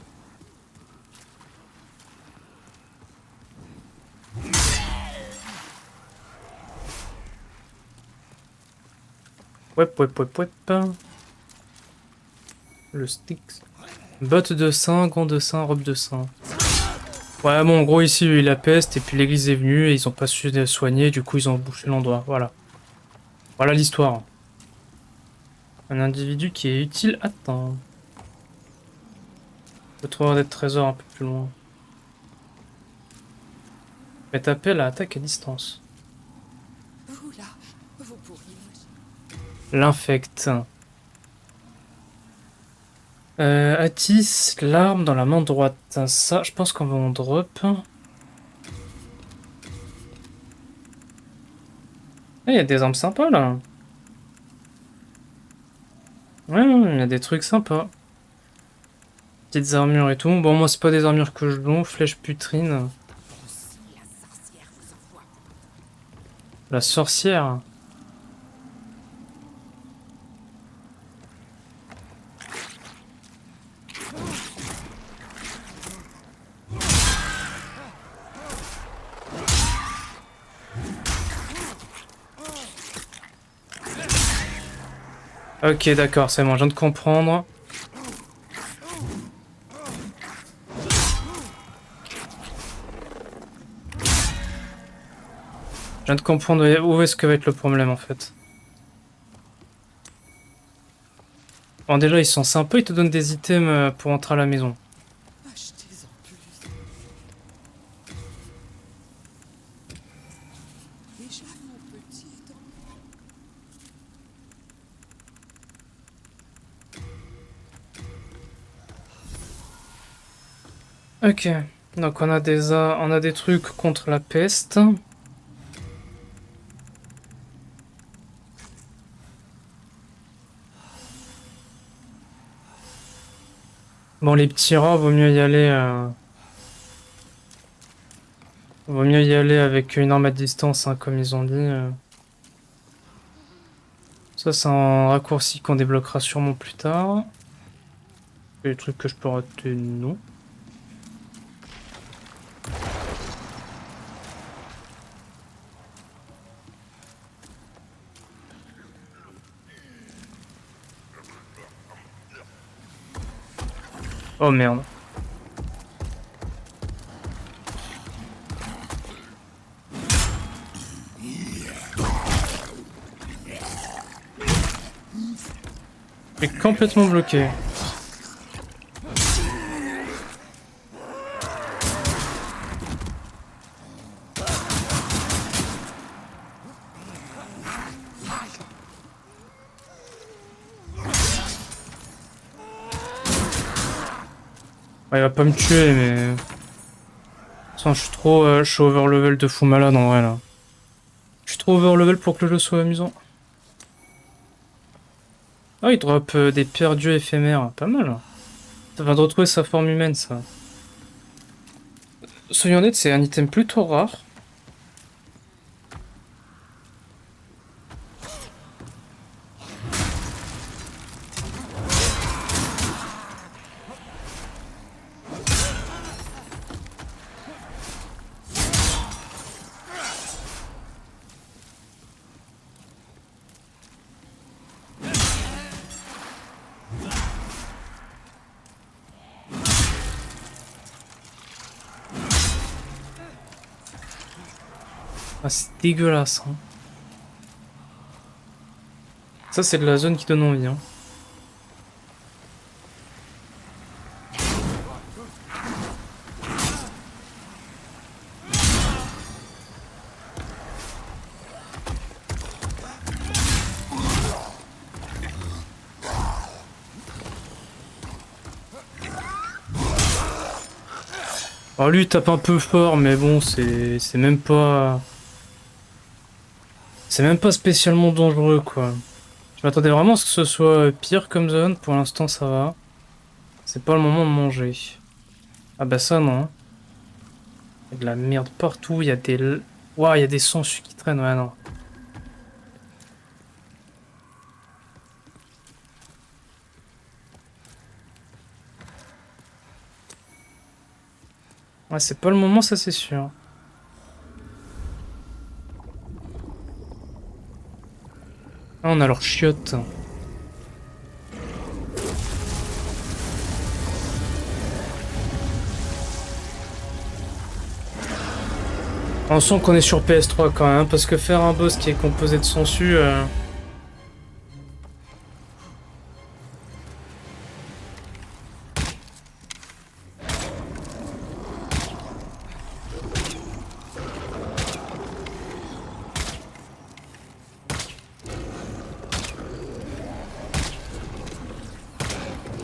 Ouais. Le stick. Bottes de sang, gants de sang, robe de sang. Ouais, bon, en gros, ici, il y a eu la peste, et puis l'église est venue, et ils ont pas su soigner, du coup, ils ont bouché l'endroit. Voilà. Voilà l'histoire. Un individu qui est utile à temps. On peut trouver des trésors un peu plus loin. Faites appel à attaque à distance. Vous là, vous pourriez. L'infecte. Atis, l'arme dans la main droite. Ça, je pense qu'on va en drop. Il y a des armes sympas là. Ouais, il y a des trucs sympas. Petites armures et tout. Bon, moi, c'est pas des armures que je joue. Flèche putrine. La sorcière. Ok, d'accord, c'est bon, je viens de comprendre. Je viens de comprendre où est-ce que va être le problème en fait. Bon, déjà, ils sont sympas, ils te donnent des items pour entrer à la maison. Achetez-en plus. Déjà, mon petit est en... Ok, donc on a des trucs contre la peste. Bon, les petits rats, vaut mieux y aller. Vaut mieux y aller avec une arme à distance, hein, comme ils ont dit. Ça, c'est un raccourci qu'on débloquera sûrement plus tard. Et les trucs que je peux rater, non. Oh merde. Je suis complètement bloqué. Ouais, il va pas me tuer, mais... Sans, je suis overlevel de fou malade en vrai là. Je suis trop overlevel pour que le jeu soit amusant. Ah, il drop des perdus éphémères, pas mal. Ça va de retrouver sa forme humaine, ça. Soyons honnêtes, c'est un item plutôt rare. Ah, c'est dégueulasse. Hein. Ça, c'est de la zone qui donne envie. Hein. Alors lui il tape un peu fort, mais bon, c'est même pas... C'est même pas spécialement dangereux, quoi. Je m'attendais vraiment à ce que ce soit pire comme zone, pour l'instant ça va. C'est pas le moment de manger. Ah bah ça non. Il y a de la merde partout, il y a des... Ouah, il y a des sangsues qui traînent, ouais non. Ouais, c'est pas le moment, ça c'est sûr. Ah, on a leur chiotte. On sent qu'on est sur PS3 quand même, parce que faire un boss qui est composé de sangsues...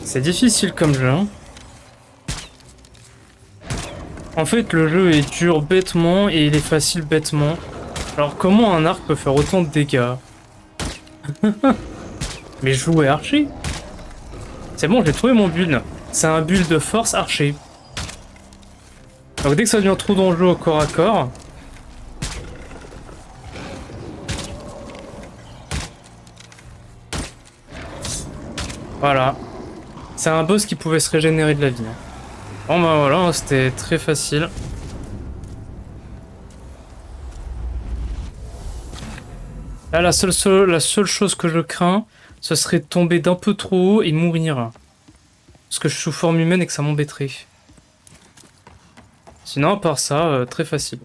C'est difficile comme jeu. Hein. En fait, le jeu est dur bêtement et il est facile bêtement. Alors comment un arc peut faire autant de dégâts? Mais je jouais archer. C'est bon, j'ai trouvé mon build. C'est un build de force archer. Donc dès que ça devient trop dangereux au corps à corps... Voilà. C'est un boss qui pouvait se régénérer de la vie. Bon bah voilà, c'était très facile. Là, la seule chose que je crains, ce serait de tomber d'un peu trop haut et mourir. Parce que je suis sous forme humaine et que ça m'embêterait. Sinon, à part ça, très facile.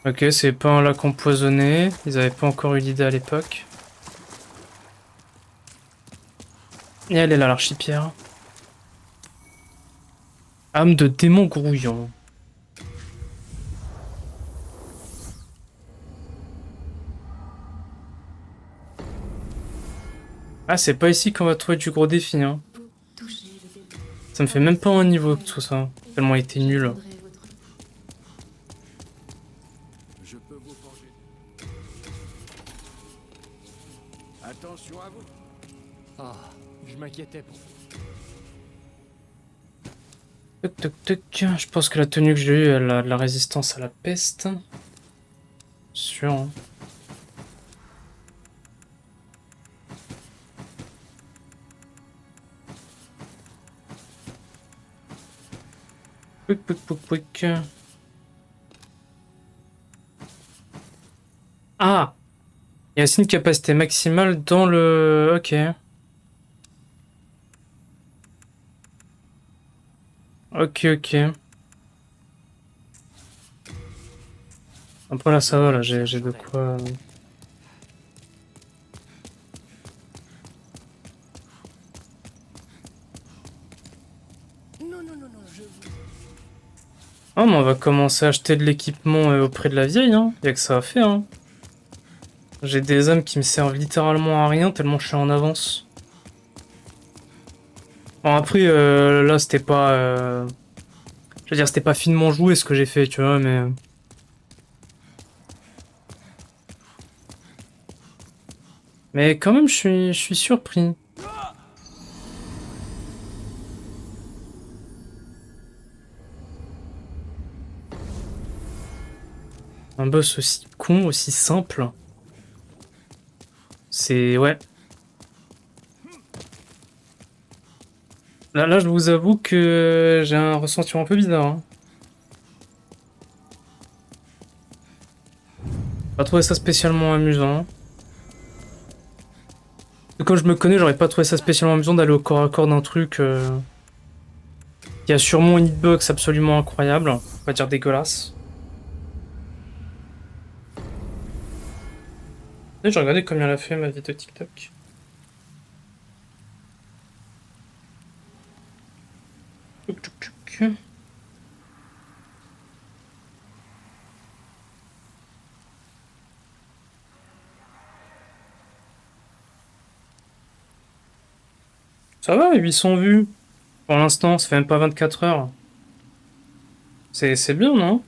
Ok, c'est pas un lac empoisonné. Ils avaient pas encore eu l'idée à l'époque. Et elle est là, l'archipierre. Âme de démon grouillant. Ah, c'est pas ici qu'on va trouver du gros défi, hein. Ça me fait même pas un niveau que tout ça. Tellement il était nul. Je peux vous forger. Attention à vous. Ah, je m'inquiétais pour vous. Toc toc toc. Je pense que la tenue que j'ai eue, elle a de la résistance à la peste. Sûr. Hein. Pouic pouic pouic pouic. Ah! Il y a aussi une capacité maximale dans le... Ok. Ok, ok. Après là ça va, là j'ai de quoi... Non, non, non, non, je vous... Ah mais on va commencer à acheter de l'équipement auprès de la vieille, hein. Y'a que ça à faire, hein. J'ai des âmes qui me servent littéralement à rien tellement je suis en avance. Bon après là c'était pas... Je veux dire c'était pas finement joué ce que j'ai fait, tu vois, mais... Mais quand même je suis surpris. Un boss aussi con, aussi simple. C'est... ouais. Là, je vous avoue que j'ai un ressentiment un peu bizarre. Hein. Pas trouvé ça spécialement amusant. comme je me connais, j'aurais pas trouvé ça spécialement amusant d'aller au corps à corps d'un truc qui a sûrement une hitbox absolument incroyable, on va dire dégueulasse. Et j'ai regardé combien elle a fait ma vidéo TikTok. Tchouk, tchouk, tchouk. Ça va, 800 vues. Pour l'instant, ça fait même pas 24 heures. C'est bien, non?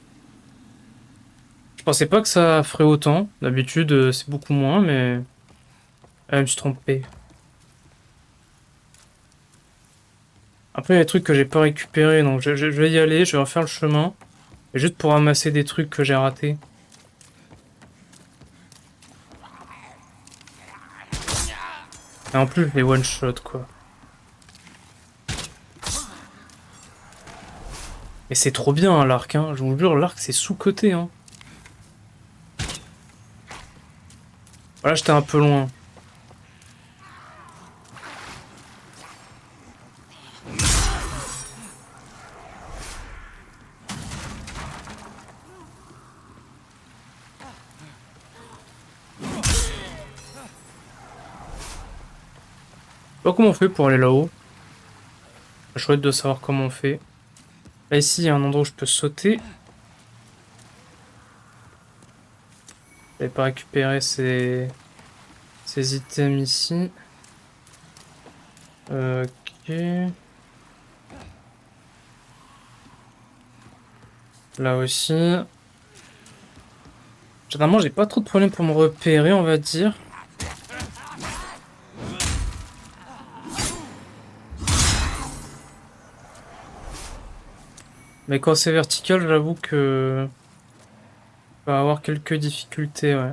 Je pensais pas que ça ferait autant. D'habitude, c'est beaucoup moins, mais... Ah, je me suis trompé. Après, il y a des trucs que j'ai pas récupérés, donc je vais y aller, je vais refaire le chemin. Juste pour ramasser des trucs que j'ai ratés. Et en plus, les one-shot, quoi. Mais c'est trop bien, hein, l'arc, hein. Je vous jure, l'arc, c'est sous-coté, hein. Voilà, j'étais un peu loin. Je sais pas comment on fait pour aller là-haut. C'est chouette de savoir comment on fait. Là, ici, il y a un endroit où je peux sauter. J'avais pas récupéré ces items ici. Ok. Là aussi. Généralement, j'ai pas trop de problèmes pour me repérer, on va dire. Mais quand c'est vertical, j'avoue que... on va avoir quelques difficultés, ouais.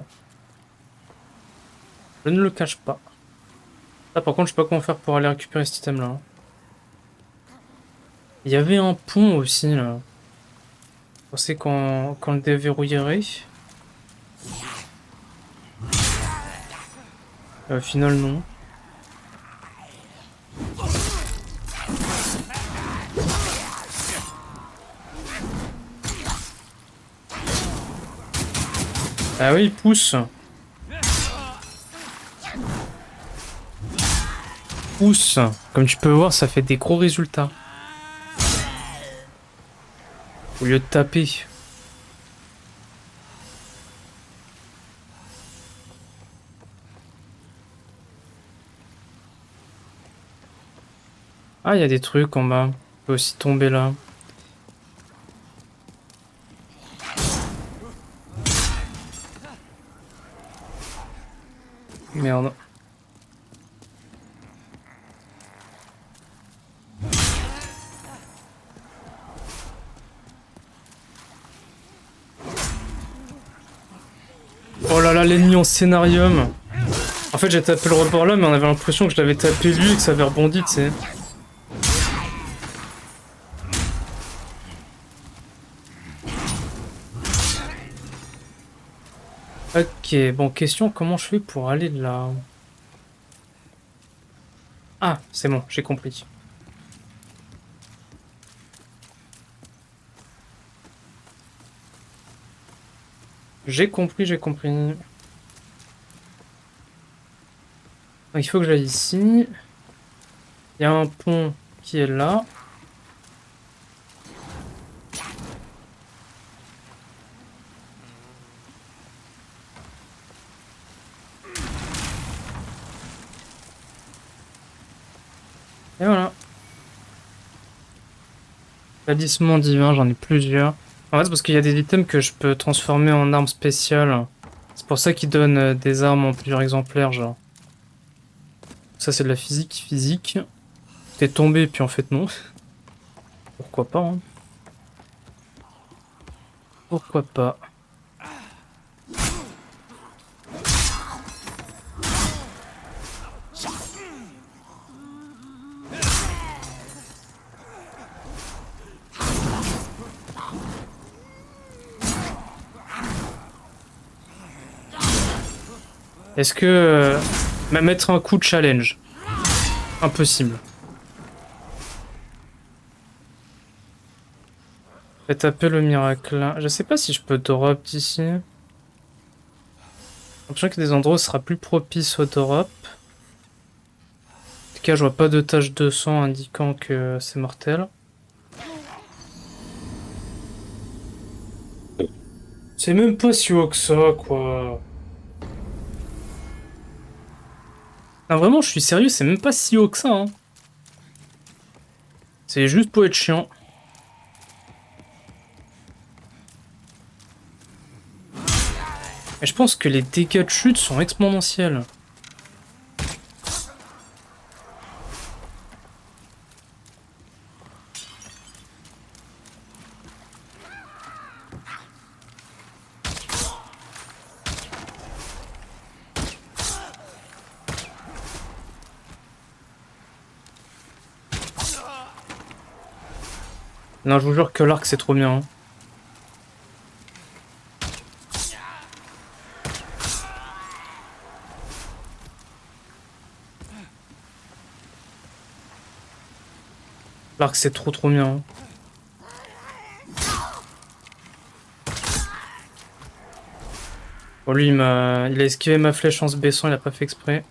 Je ne le cache pas. Là, par contre, je sais pas comment faire pour aller récupérer cet item-là. Hein. Il y avait un pont aussi, là. Je pensais qu'on le déverrouillerait. Au final, non. Ah oui, il pousse. Pousse. Comme tu peux voir, ça fait des gros résultats. Au lieu de taper. Ah, il y a des trucs en bas. On peut aussi tomber là. Merde. Oh là là, l'ennemi en scénarium. En fait, j'ai tapé le rebord là, mais on avait l'impression que je l'avais tapé lui et que ça avait rebondi, tu sais. Ok, bon, question, comment je fais pour aller là? Ah, c'est bon, j'ai compris. J'ai compris, j'ai compris. Donc, il faut que j'aille ici. Il y a un pont qui est là. Et voilà. Talisman divin, j'en ai plusieurs. En fait, c'est parce qu'il y a des items que je peux transformer en armes spéciales. C'est pour ça qu'ils donnent des armes en plusieurs exemplaires, genre. Ça, c'est de la physique. T'es tombé, puis en fait, non. Pourquoi pas, hein. Pourquoi pas. Est-ce que Mettre un coup de challenge. Impossible. Fais taper le miracle. Je sais pas si je peux drop d'ici. J'ai l'impression qu'il y a des endroits où ce sera plus propice au drop. En tout cas, je vois pas de tache de sang indiquant que c'est mortel. C'est même pas si haut que ça, quoi. Non, vraiment, je suis sérieux, c'est même pas si haut que ça, hein. C'est juste pour être chiant. Et je pense que les dégâts de chute sont exponentiels. Non, je vous jure que l'arc c'est trop bien, hein. L'arc c'est trop bien, hein. Bon, lui il a esquivé ma flèche en se baissant, il a pas fait exprès.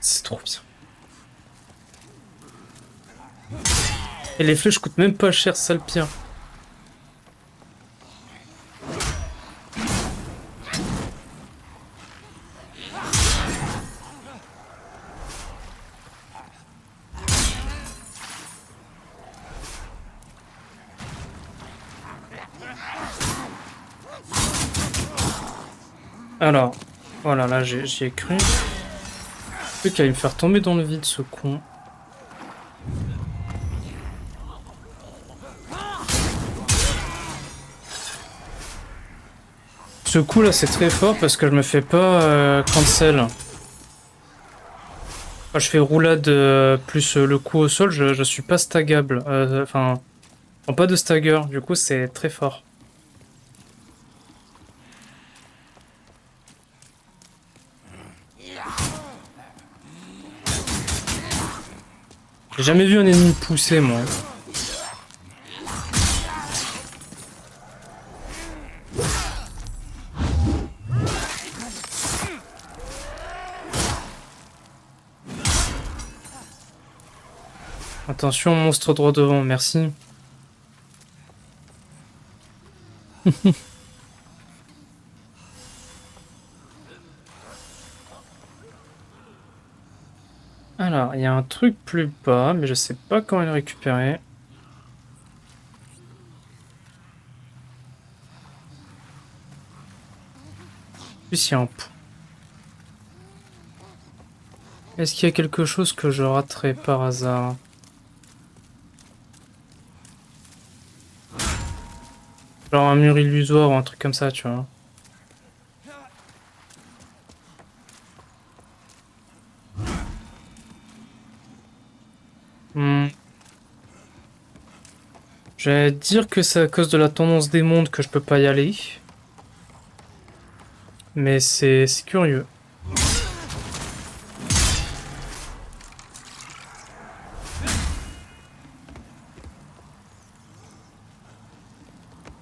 C'est trop bien. Et les flèches coûtent même pas cher, c'est ça le pire. Alors, voilà, là j'y ai cru. Le truc allait me faire tomber dans le vide, ce con. Ce coup là c'est très fort parce que je me fais pas cancel. Quand je fais roulade plus le coup au sol, je suis pas staggable. Enfin, prends pas de stagger, du coup c'est très fort. J'ai jamais vu un ennemi pousser moi. Attention, monstre droit devant, merci. Alors, il y a un truc plus bas, mais je sais pas comment le récupérer. En plus, il y a un pont. Est-ce qu'il y a quelque chose que je raterai par hasard? Genre un mur illusoire ou un truc comme ça, tu vois. Je vais dire que c'est à cause de la tendance des mondes que je peux pas y aller. Mais c'est curieux.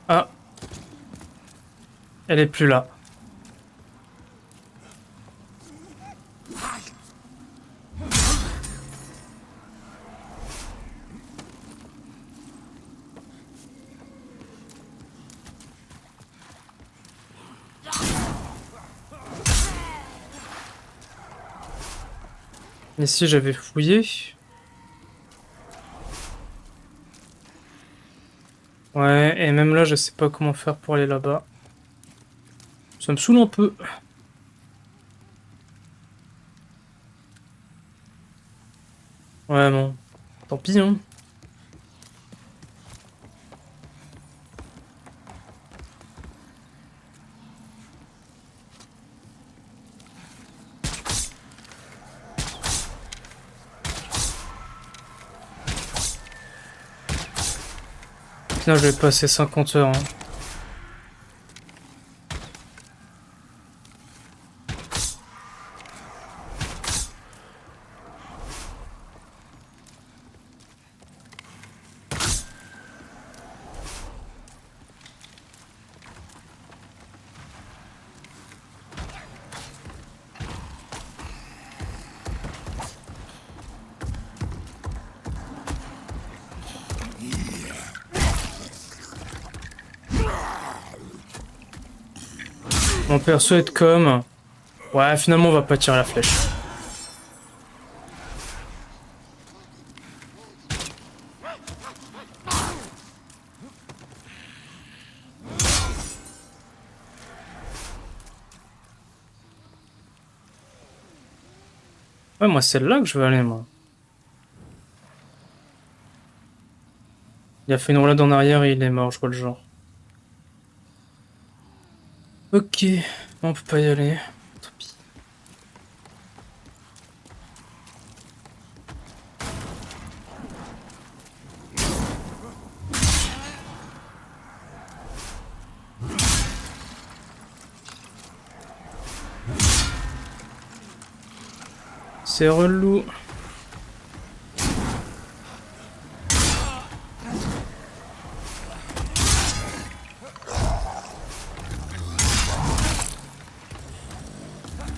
Ah. Elle est plus là. Ici j'avais fouillé. Ouais, et même là je sais pas comment faire pour aller là-bas. Ça me saoule un peu. Ouais bon, tant pis hein. Là je vais passer 50 heures hein. Mon perso est comme... Ouais, finalement, on va pas tirer la flèche. Ouais, moi, c'est là que je veux aller, moi. Il a fait une roulade en arrière et il est mort, je vois le genre. Ok, on peut pas y aller. Tant pis. C'est relou.